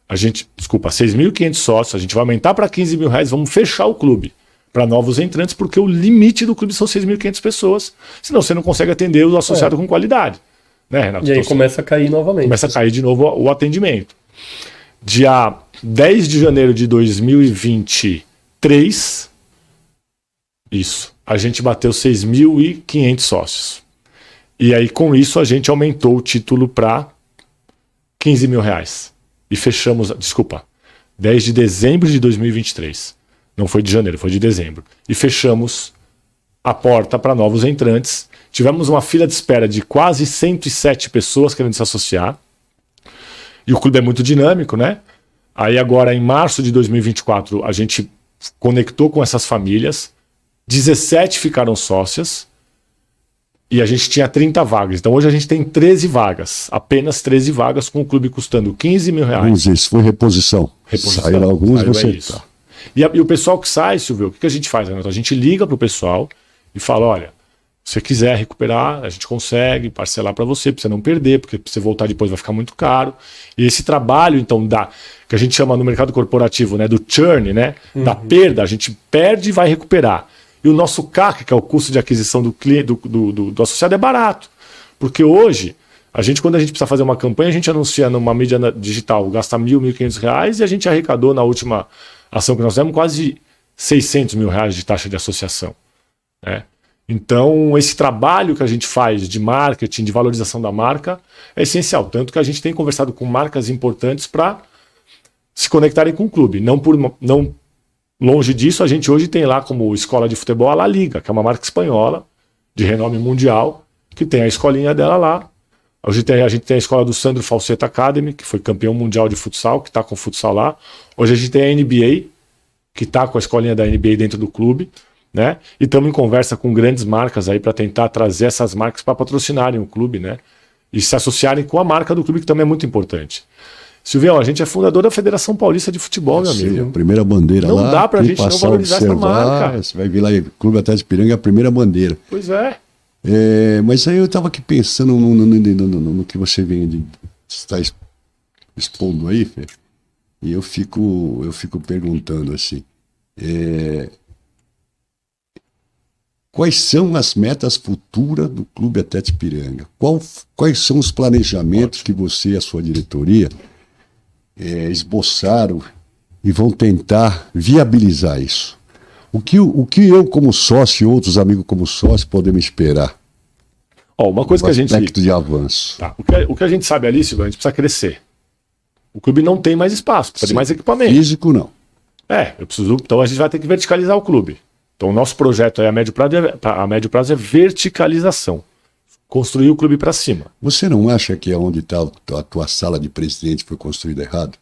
6.500 sócios, a gente vai aumentar para R$15.000, vamos fechar o clube para novos entrantes, porque o limite do clube são 6.500 pessoas, senão você não consegue atender o associado com qualidade. Né, Renato? E aí começa a cair novamente. Começa a cair de novo o atendimento. Dia 10 de janeiro de 2023, a gente bateu 6.500 sócios. E aí com isso a gente aumentou o título para R$15.000. E fechamos, 10 de dezembro de 2023. Não foi de janeiro, foi de dezembro. E fechamos a porta para novos entrantes. Tivemos uma fila de espera de quase 107 pessoas querendo se associar. E o clube é muito dinâmico, né? Aí agora, em março de 2024, a gente conectou com essas famílias, 17 ficaram sócias e a gente tinha 30 vagas. Então hoje a gente tem 13 vagas, apenas 13 vagas, com o clube custando 15 mil reais. Vamos ver, se foi reposição. Saíram alguns, Saiu, você... é isso. E o pessoal que sai, Silvio, o que a gente faz, Renato? A gente liga pro pessoal e fala, olha, se você quiser recuperar, a gente consegue parcelar para você não perder, porque pra você voltar depois vai ficar muito caro. E esse trabalho, então, que a gente chama no mercado corporativo, né, do churn, né, da perda, a gente perde e vai recuperar. E o nosso CAC, que é o custo de aquisição do associado, é barato. Porque hoje, quando a gente precisa fazer uma campanha, a gente anuncia numa mídia digital, gasta R$1.000, R$1.500, e a gente arrecadou na última ação que nós fizemos quase R$600 mil de taxa de associação, né? Então, esse trabalho que a gente faz de marketing, de valorização da marca, é essencial. Tanto que a gente tem conversado com marcas importantes para se conectarem com o clube. Não longe disso, a gente hoje tem lá como escola de futebol a La Liga, que é uma marca espanhola, de renome mundial, que tem a escolinha dela lá. Hoje a gente tem a escola do Sandro Falsetta Academy, que foi campeão mundial de futsal, que está com o futsal lá. Hoje a gente tem a NBA, que está com a escolinha da NBA dentro do clube, né? E estamos em conversa com grandes marcas aí para tentar trazer essas marcas para patrocinarem o clube, né? E se associarem com a marca do clube, que também é muito importante. Silvião, a gente é fundador da Federação Paulista de Futebol, meu amigo. A primeira bandeira não lá. Não dá pra gente não valorizar essa marca. Você vai ver lá, Clube Atlético Piranga é a primeira bandeira. Pois é. Mas aí eu estava aqui pensando no que você está expondo aí, Fê, e eu fico perguntando assim, quais são as metas futuras do Clube Atlético Piranga? Quais são os planejamentos que você e a sua diretoria esboçaram e vão tentar viabilizar isso? O que eu, como sócio, e outros amigos como sócio, podemos esperar? Uma coisa que a gente... aspecto de avanço. Tá. O que a gente sabe ali, Silvio, a gente precisa crescer. O clube não tem mais espaço, precisa de mais equipamento. Físico, não. Então a gente vai ter que verticalizar o clube. Então o nosso projeto aí a médio prazo é verticalização. Construir o clube para cima. Você não acha que é onde está a tua sala de presidente foi construída errado?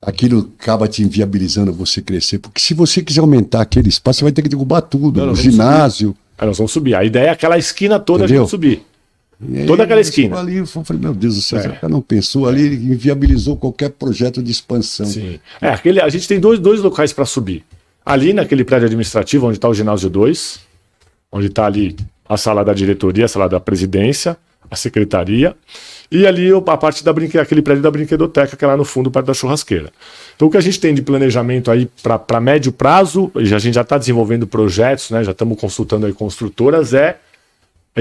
Aquilo acaba te inviabilizando você crescer, porque se você quiser aumentar aquele espaço, você vai ter que derrubar tudo, o ginásio. Nós vamos subir. A ideia é aquela esquina toda, entendeu? A gente subir. Toda aquela esquina. Ali, eu falei, meu Deus do céu, você não pensou ali, inviabilizou qualquer projeto de expansão. Sim. A gente tem dois locais para subir. Ali naquele prédio administrativo, onde está o ginásio 2, onde está ali a sala da diretoria, a sala da presidência, a secretaria, e ali a parte aquele prédio da brinquedoteca, que é lá no fundo, perto da churrasqueira. Então o que a gente tem de planejamento aí para médio prazo, a gente já está desenvolvendo projetos, né, já estamos consultando aí construtoras, a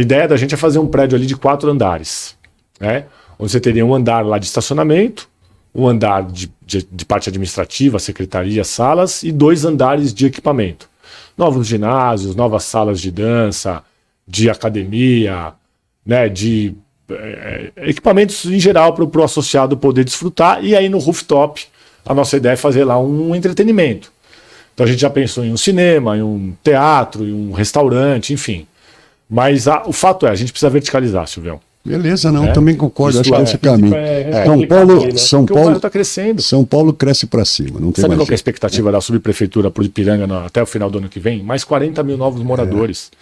ideia da gente é fazer um prédio ali de 4 andares, né, onde você teria um andar lá de estacionamento, um andar de parte administrativa, secretaria, salas, e 2 andares de equipamento. Novos ginásios, novas salas de dança, de academia, né, de equipamentos em geral para o associado poder desfrutar. E aí no rooftop, a nossa ideia é fazer lá um entretenimento. Então a gente já pensou em um cinema, em um teatro, em um restaurante, enfim. Mas o fato a gente precisa verticalizar, Silvião. Beleza, também concordo, acho que é esse caminho. São Paulo está crescendo. São Paulo cresce para cima. Não tem Sabe mais qual que é a expectativa da subprefeitura para o Ipiranga até o final do ano que vem? Mais 40 mil novos moradores.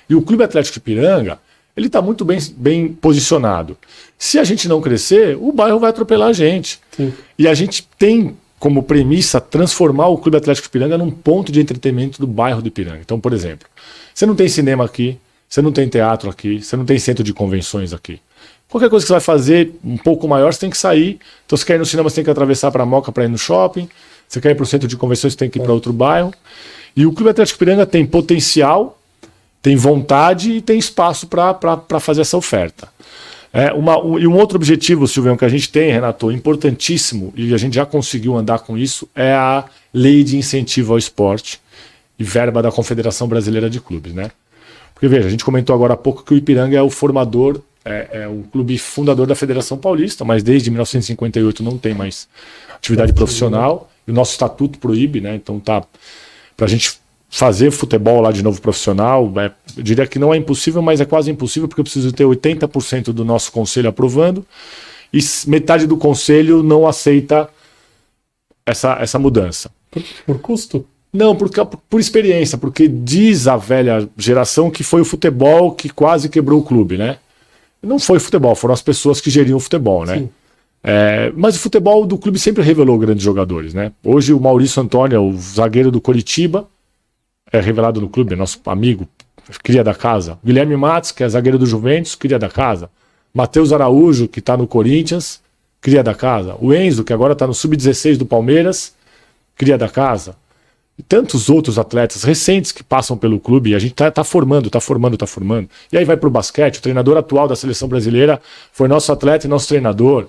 E o Clube Atlético Ipiranga, ele está muito bem posicionado. Se a gente não crescer, o bairro vai atropelar a gente. Sim. E a gente tem como premissa transformar o Clube Atlético Ipiranga num ponto de entretenimento do bairro do Ipiranga. Então, por exemplo, você não tem cinema aqui, você não tem teatro aqui, você não tem centro de convenções aqui. Qualquer coisa que você vai fazer um pouco maior, você tem que sair. Então, se quer ir no cinema, você tem que atravessar para a Moca para ir no shopping. Se quer ir para o centro de convenções, você tem que ir para outro bairro. E o Clube Atlético Ipiranga tem potencial, tem vontade e tem espaço para fazer essa oferta. E um outro objetivo, Silvião, que a gente tem, Renato, importantíssimo, e a gente já conseguiu andar com isso, é a Lei de Incentivo ao Esporte e verba da Confederação Brasileira de Clubes, né? Porque, veja, a gente comentou agora há pouco que o Ipiranga é o formador, é o clube fundador da Federação Paulista, mas desde 1958 não tem mais atividade profissional, e o nosso estatuto proíbe, né? Então para a gente fazer futebol lá de novo profissional, eu diria que não é impossível, mas é quase impossível, porque eu preciso ter 80% do nosso conselho aprovando, e metade do conselho não aceita essa mudança. Por custo? Não, por experiência, porque diz a velha geração que foi o futebol que quase quebrou o clube, né? Não foi o futebol, foram as pessoas que geriam o futebol, né? Mas o futebol do clube sempre revelou grandes jogadores, né? Hoje o Maurício Antônio, o zagueiro do Coritiba, é revelado no clube, é nosso amigo, cria da casa. Guilherme Matos, que é zagueiro do Juventus, cria da casa. Matheus Araújo, que está no Corinthians, cria da casa. O Enzo, que agora está no Sub-16 do Palmeiras, cria da casa. E tantos outros atletas recentes que passam pelo clube, e a gente tá formando. E aí vai pro basquete, o treinador atual da seleção brasileira foi nosso atleta e nosso treinador.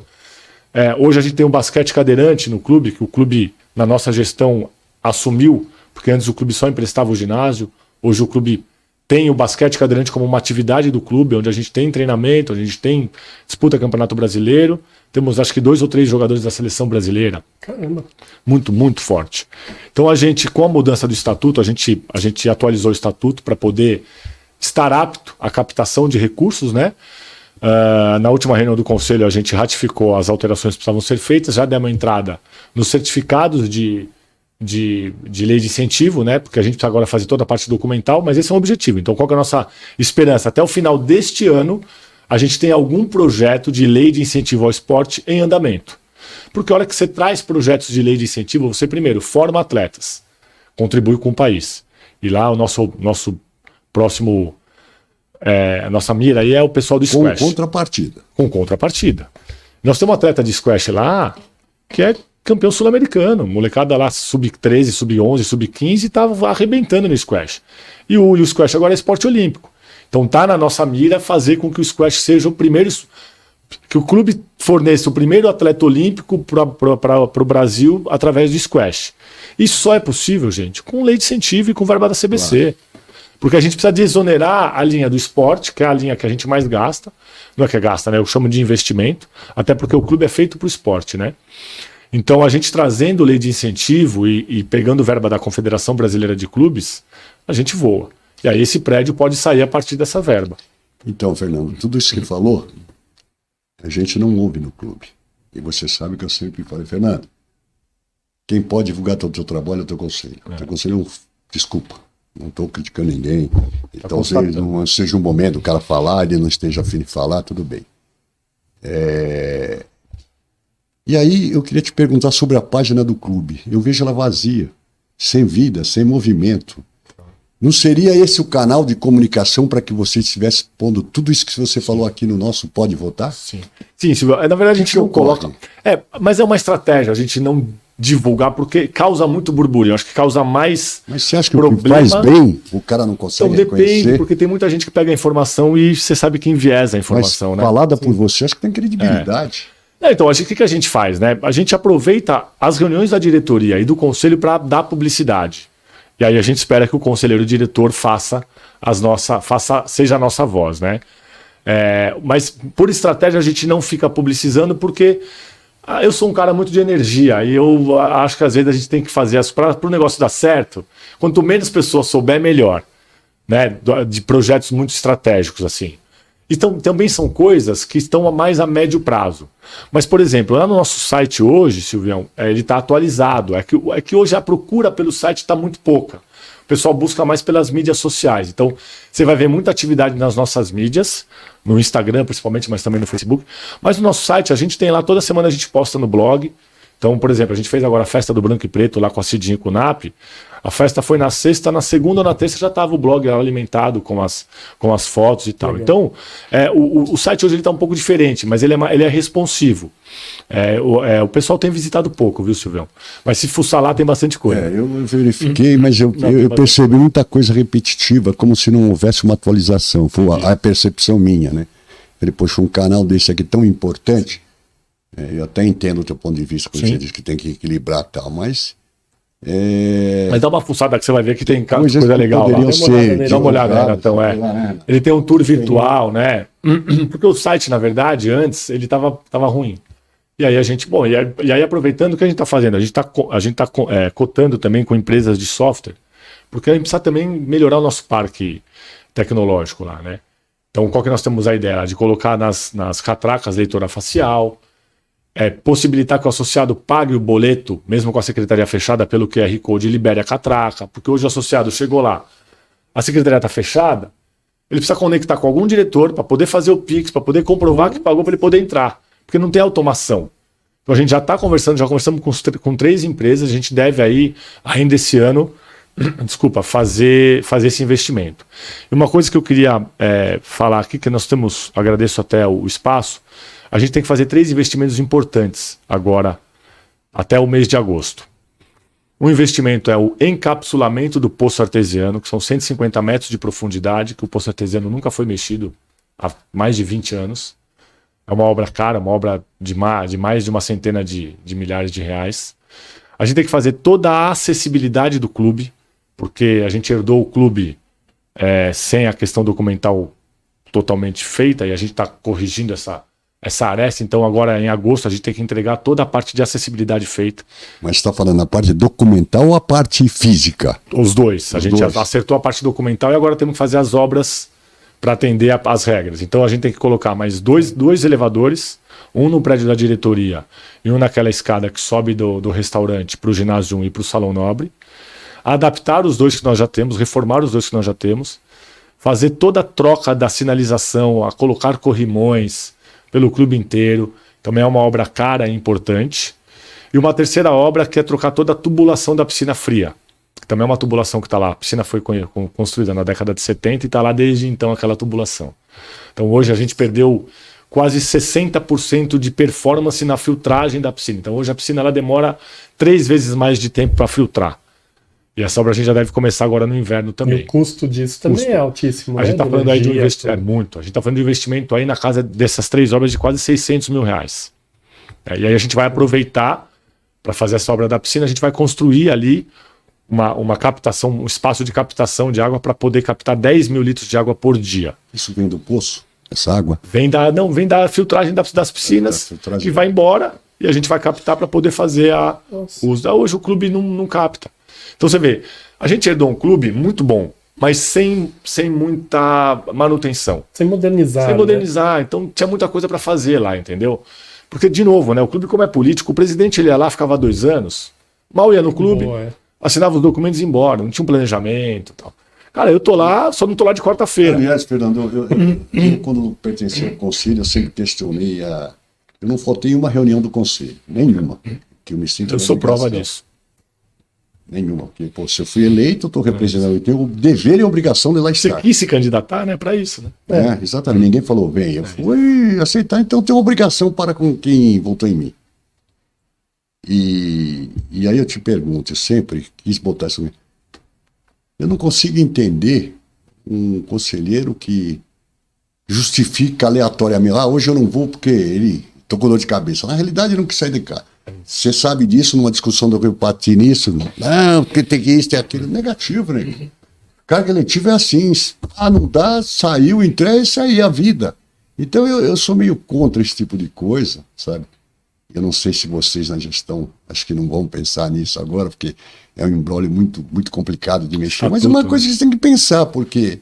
Hoje a gente tem um basquete cadeirante no clube, que o clube, na nossa gestão, assumiu, porque antes o clube só emprestava o ginásio, hoje o clube tem o basquete cadeirante como uma atividade do clube, onde a gente tem treinamento, onde a gente tem disputa campeonato brasileiro, temos acho que 2 ou 3 jogadores da seleção brasileira. Caramba. Muito, muito forte. Então a gente, com a mudança do estatuto, a gente atualizou o estatuto para poder estar apto à captação de recursos, né? Na última reunião do Conselho a gente ratificou as alterações que precisavam ser feitas, já demos entrada nos certificados de lei de incentivo, né? Porque a gente precisa agora fazer toda a parte documental, mas esse é um objetivo. Então qual que é a nossa esperança? Até o final deste ano a gente tem algum projeto de lei de incentivo ao esporte em andamento. Porque a hora que você traz projetos de lei de incentivo, você primeiro forma atletas, contribui com o país. E lá o nosso próximo, a nossa mira aí é o pessoal do squash. Com contrapartida. Com contrapartida. Nós temos um atleta de squash lá que é campeão sul-americano, molecada lá sub-13, sub-11, sub-15 estava arrebentando no squash. E o squash agora é esporte olímpico. Então tá na nossa mira fazer com que o squash seja o primeiro, que o clube forneça o primeiro atleta olímpico para o Brasil através do squash. Isso só é possível, gente, com lei de incentivo e com verba da CBC. Claro. Porque a gente precisa desonerar a linha do esporte, que é a linha que a gente mais gasta. Não é que gasta, né? Eu chamo de investimento, até porque o clube é feito para o esporte, né? Então a gente trazendo lei de incentivo e pegando verba da Confederação Brasileira de Clubes, a gente voa. E aí esse prédio pode sair a partir dessa verba. Então, Fernando, tudo isso que falou, a gente não ouve no clube. E você sabe que eu sempre falei, Fernando, quem pode divulgar todo o teu trabalho é o teu conselho. O teu conselho é um... Desculpa, não estou criticando ninguém. Então, não seja um momento o cara falar, ele não esteja afim de falar, tudo bem. E aí eu queria te perguntar sobre a página do clube. Eu vejo ela vazia, sem vida, sem movimento. Não seria esse o canal de comunicação para que você estivesse pondo tudo isso que você falou aqui no nosso Pode Votar? Sim, Silvio. Na verdade a gente não coloca... mas é uma estratégia a gente não divulgar, porque causa muito burburinho. Acho que causa mais... Mas você acha que o que faz bem, o cara não consegue reconhecer? Depende, porque tem muita gente que pega a informação e você sabe que enviesa a informação, né? Falada por você, acho que tem credibilidade. Então, o que a gente faz, né? A gente aproveita as reuniões da diretoria e do conselho para dar publicidade. E aí a gente espera que o conselheiro diretor seja a nossa voz, né? Mas por estratégia a gente não fica publicizando porque eu sou um cara muito de energia e eu acho que às vezes a gente tem que fazer para o negócio dar certo. Quanto menos pessoas souber, melhor, né? De projetos muito estratégicos assim. Então, também são coisas que estão mais a médio prazo. Mas, por exemplo, lá no nosso site hoje, Silvião, ele está atualizado. É que hoje a procura pelo site está muito pouca. O pessoal busca mais pelas mídias sociais. Então, você vai ver muita atividade nas nossas mídias, no Instagram principalmente, mas também no Facebook. Mas no nosso site, a gente tem lá, toda semana a gente posta no blog. Então, por exemplo, a gente fez agora a festa do Branco e Preto lá com a Cidinha e com o NAP. A festa foi na sexta, na segunda ou na terça já estava o blog alimentado com as fotos e tal. Legal. Então, o site hoje está um pouco diferente, mas ele é responsivo. O pessoal tem visitado pouco, viu, Silvião? Mas se fuçar lá tem bastante coisa. Eu verifiquei, mas eu percebi muita coisa repetitiva, como se não houvesse uma atualização. Foi a percepção minha, né? Ele, poxa, um canal desse aqui tão importante, eu até entendo o teu ponto de vista, quando você diz que tem que equilibrar e tal, mas... Mas dá uma fuçada que você vai ver que tem coisa legal lá. Dá uma olhada, né, então, Ele tem um tour virtual, né? Porque o site, na verdade, antes, ele tava ruim. E aí a gente, e aí aproveitando o que a gente está fazendo, a gente tá cotando também com empresas de software, porque a gente precisa também melhorar o nosso parque tecnológico lá, né? Então, qual que nós temos a ideia? De colocar nas catracas leitora facial, possibilitar que o associado pague o boleto, mesmo com a secretaria fechada, pelo QR Code, e libere a catraca, porque hoje o associado chegou lá, a secretaria está fechada, ele precisa conectar com algum diretor para poder fazer o Pix, para poder comprovar que pagou, para ele poder entrar, porque não tem automação. Então a gente já está conversando, já conversamos com 3 empresas, a gente deve aí, ainda esse ano, fazer esse investimento. E uma coisa que eu queria falar aqui, que nós temos, agradeço até o espaço, a gente tem que fazer 3 investimentos importantes agora, até o mês de agosto. Um investimento é o encapsulamento do poço artesiano, que são 150 metros de profundidade, que o poço artesiano nunca foi mexido há mais de 20 anos. É uma obra cara, uma obra de mais de uma centena de milhares de reais. A gente tem que fazer toda a acessibilidade do clube, porque a gente herdou o clube sem a questão documental totalmente feita, e a gente está corrigindo essa aresta. Então agora em agosto a gente tem que entregar toda a parte de acessibilidade feita. Mas você está falando a parte documental ou a parte física? Os dois. A gente acertou a parte documental e agora temos que fazer as obras para atender as regras. Então a gente tem que colocar mais dois elevadores, um no prédio da diretoria e um naquela escada que sobe do restaurante para o ginásio 1 e para o salão nobre. Adaptar os 2 que nós já temos, reformar os 2 que nós já temos, fazer toda a troca da sinalização, a colocar corrimões pelo clube inteiro. Também é uma obra cara e importante. E uma terceira obra que é trocar toda a tubulação da piscina fria. Também é uma tubulação que está lá. A piscina foi construída na década de 70 e está lá desde então aquela tubulação. Então hoje a gente perdeu quase 60% de performance na filtragem da piscina. Então hoje a piscina ela demora 3 vezes mais de tempo para filtrar. E essa obra a gente já deve começar agora no inverno também. E o custo disso também é altíssimo. A gente está falando aí de um investimento. Muito. A gente está falando de investimento aí na casa dessas 3 obras de quase 600 mil reais. E aí a gente vai aproveitar para fazer essa obra da piscina, a gente vai construir ali uma captação, um espaço de captação de água para poder captar 10 mil litros de água por dia. Isso vem do poço? Essa água? Vem da filtragem das piscinas, que vai embora e a gente vai captar para poder fazer o uso. Hoje o clube não capta. Então você vê, a gente herdou um clube muito bom, mas sem muita manutenção. Sem modernizar. Sem modernizar. Né? Então tinha muita coisa para fazer lá, entendeu? Porque, de novo, né, o clube, como é político, o presidente ele ia lá, ficava 2 anos, mal ia no clube, assinava os documentos e ia embora, não tinha um planejamento e tal. Cara, eu tô lá, só não tô lá de quarta-feira. Aliás, Fernando, eu quando pertenci ao conselho, eu sempre questionei eu não faltei uma reunião do conselho, nenhuma. Que eu me sinto. Eu sou prova disso. Nenhuma, porque pô, se eu fui eleito, eu estou representando, eu tenho o dever e a obrigação de lá estar. Você quis se candidatar, né, para isso, né? Exatamente, ninguém falou, vem, eu fui aceitar, então eu tenho obrigação para com quem votou em mim. E aí eu te pergunto, eu sempre quis botar isso. Eu não consigo entender um conselheiro que justifica aleatoriamente, hoje eu não vou porque ele tô com dor de cabeça. Na realidade, ele não quis sair de casa. Você sabe disso numa discussão do Rio Pati nisso? Não, porque tem que isso, tem aquilo. Negativo, né? Carga eletiva é assim. Não dá, saiu, entrega, isso aí é a vida. Então eu sou meio contra esse tipo de coisa, sabe? Eu não sei se vocês na gestão, acho que não vão pensar nisso agora, porque é um imbróglio muito, muito complicado de mexer. Mas é uma coisa que vocês têm que pensar, porque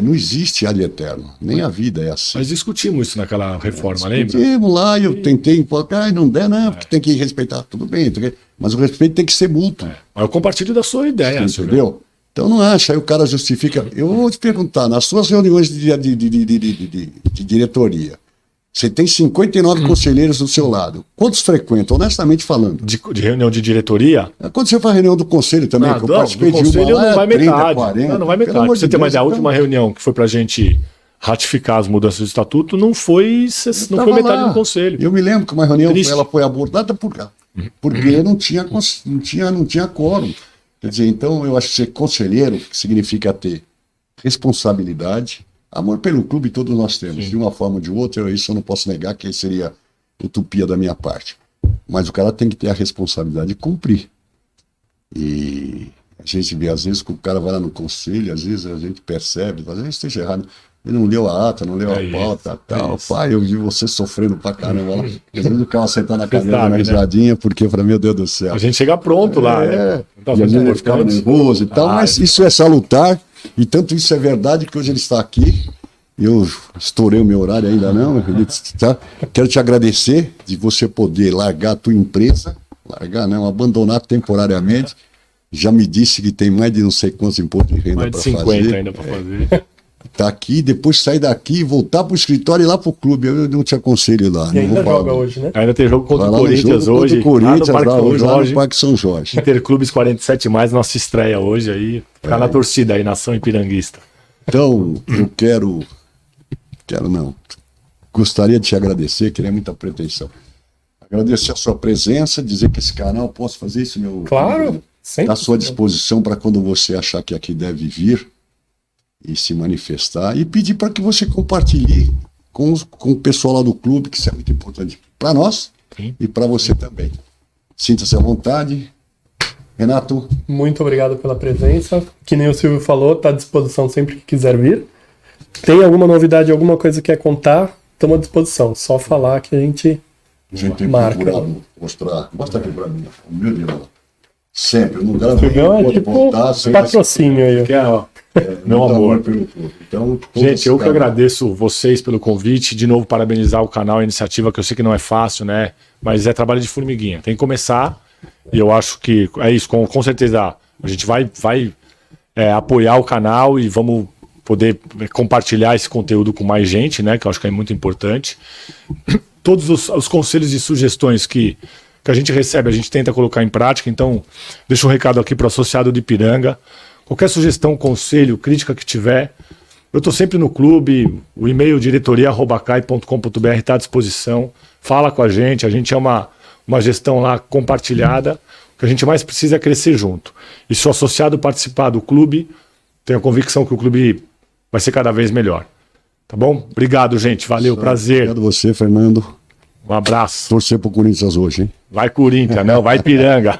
não existe ad eterno, nem a vida é assim. Mas discutimos isso naquela reforma, lembra? Discutimos lá, eu tentei, não der, não, porque tem que respeitar, tudo bem, mas o respeito tem que ser mútuo. Mas eu compartilho da sua ideia. Entendeu? Então não acha, aí o cara justifica. Eu vou te perguntar, nas suas reuniões de diretoria, você tem 59 conselheiros do seu lado. Quantos frequentam, honestamente falando? De reunião de diretoria? Quando você faz reunião do conselho também, que eu participei de uma lá, não vai 30, metade. 40. Não vai metade. Pra você ter uma ideia, a última reunião que foi pra gente ratificar as mudanças do estatuto não foi metade do conselho. Eu me lembro que uma reunião ela foi abordada porque não tinha quórum. Quer dizer, então eu acho que ser conselheiro significa ter responsabilidade, amor pelo clube todos nós temos, de uma forma ou de outra, isso eu não posso negar que seria utopia da minha parte. Mas o cara tem que ter a responsabilidade de cumprir. E a gente vê, às vezes, que o cara vai lá no conselho, às vezes a gente percebe, às vezes esteja errado, ele não leu a ata, não leu a pauta, tal. Pai, eu vi você sofrendo pra caramba lá. Às vezes o cara sentar na cadeira, na risadinha, porque eu falei, meu Deus do céu. A gente chega pronto lá, né? E às vezes ele ficava nervoso e tal, mas isso é salutar. E tanto isso é verdade que hoje ele está aqui Eu estourei o meu horário ainda não, tá? Quero te agradecer de você poder largar a tua empresa, largar não, abandonar temporariamente. Já me disse que tem mais de não sei quantos impostos de renda Mais de para 50 fazer. ainda para fazer. Tá aqui, depois sair daqui, voltar pro escritório e ir lá pro clube. Eu não te aconselho ir lá. E não ainda vou falar. joga hoje, né? Ainda tem jogo contra Vai o lá no Corinthians jogo hoje. contra o Corinthians, lá no Parque São lá no Jorge. Parque São Jorge. Interclubes 47, nossa estreia hoje aí. Ficar na torcida aí, nação ipiranguista. Então, eu gostaria de te agradecer, queria muita pretensão. Agradecer a sua presença, dizer que esse canal, posso fazer isso, meu? Claro, sempre. À sua disposição para quando você achar que aqui deve vir e se manifestar, e pedir para que você compartilhe com o pessoal lá do clube, que isso é muito importante para nós. Sim. E para você também. Sinta-se à vontade. Renato, Muito obrigado pela presença. Que nem o Silvio falou, está à disposição sempre que quiser vir. Tem alguma novidade, alguma coisa que quer contar? Estamos à disposição. Só falar que a gente tem marca. procurado mostrar. Mostra aqui para mim. Meu Deus. Sempre. No lugar Silvio é tipo patrocínio aí. Que é, ó, meu amor. Pelo clube. Então, Gente, eu que agradeço vocês pelo convite. De novo, parabenizar o canal, a iniciativa, que eu sei que não é fácil, né? Mas é trabalho de formiguinha. Tem que começar. E eu acho que é isso. Com certeza a gente vai apoiar o canal e vamos poder compartilhar esse conteúdo com mais gente, né? Que eu acho que é muito importante. Todos os conselhos e sugestões que a gente recebe, a gente tenta colocar em prática. Então, deixo um recado aqui para o associado de Ipiranga. Qualquer sugestão, conselho, crítica que tiver, eu estou sempre no clube. O e-mail diretoria@cai.com.br está à disposição. Fala com a gente é uma gestão lá compartilhada. O que a gente mais precisa é crescer junto. E se o associado participar do clube, tenho a convicção que o clube vai ser cada vez melhor. Tá bom? Obrigado, gente. Valeu, prazer. Obrigado a você, Fernando. Um abraço. Torcer pro Corinthians hoje, hein? Vai Corinthians, não, vai Ipiranga.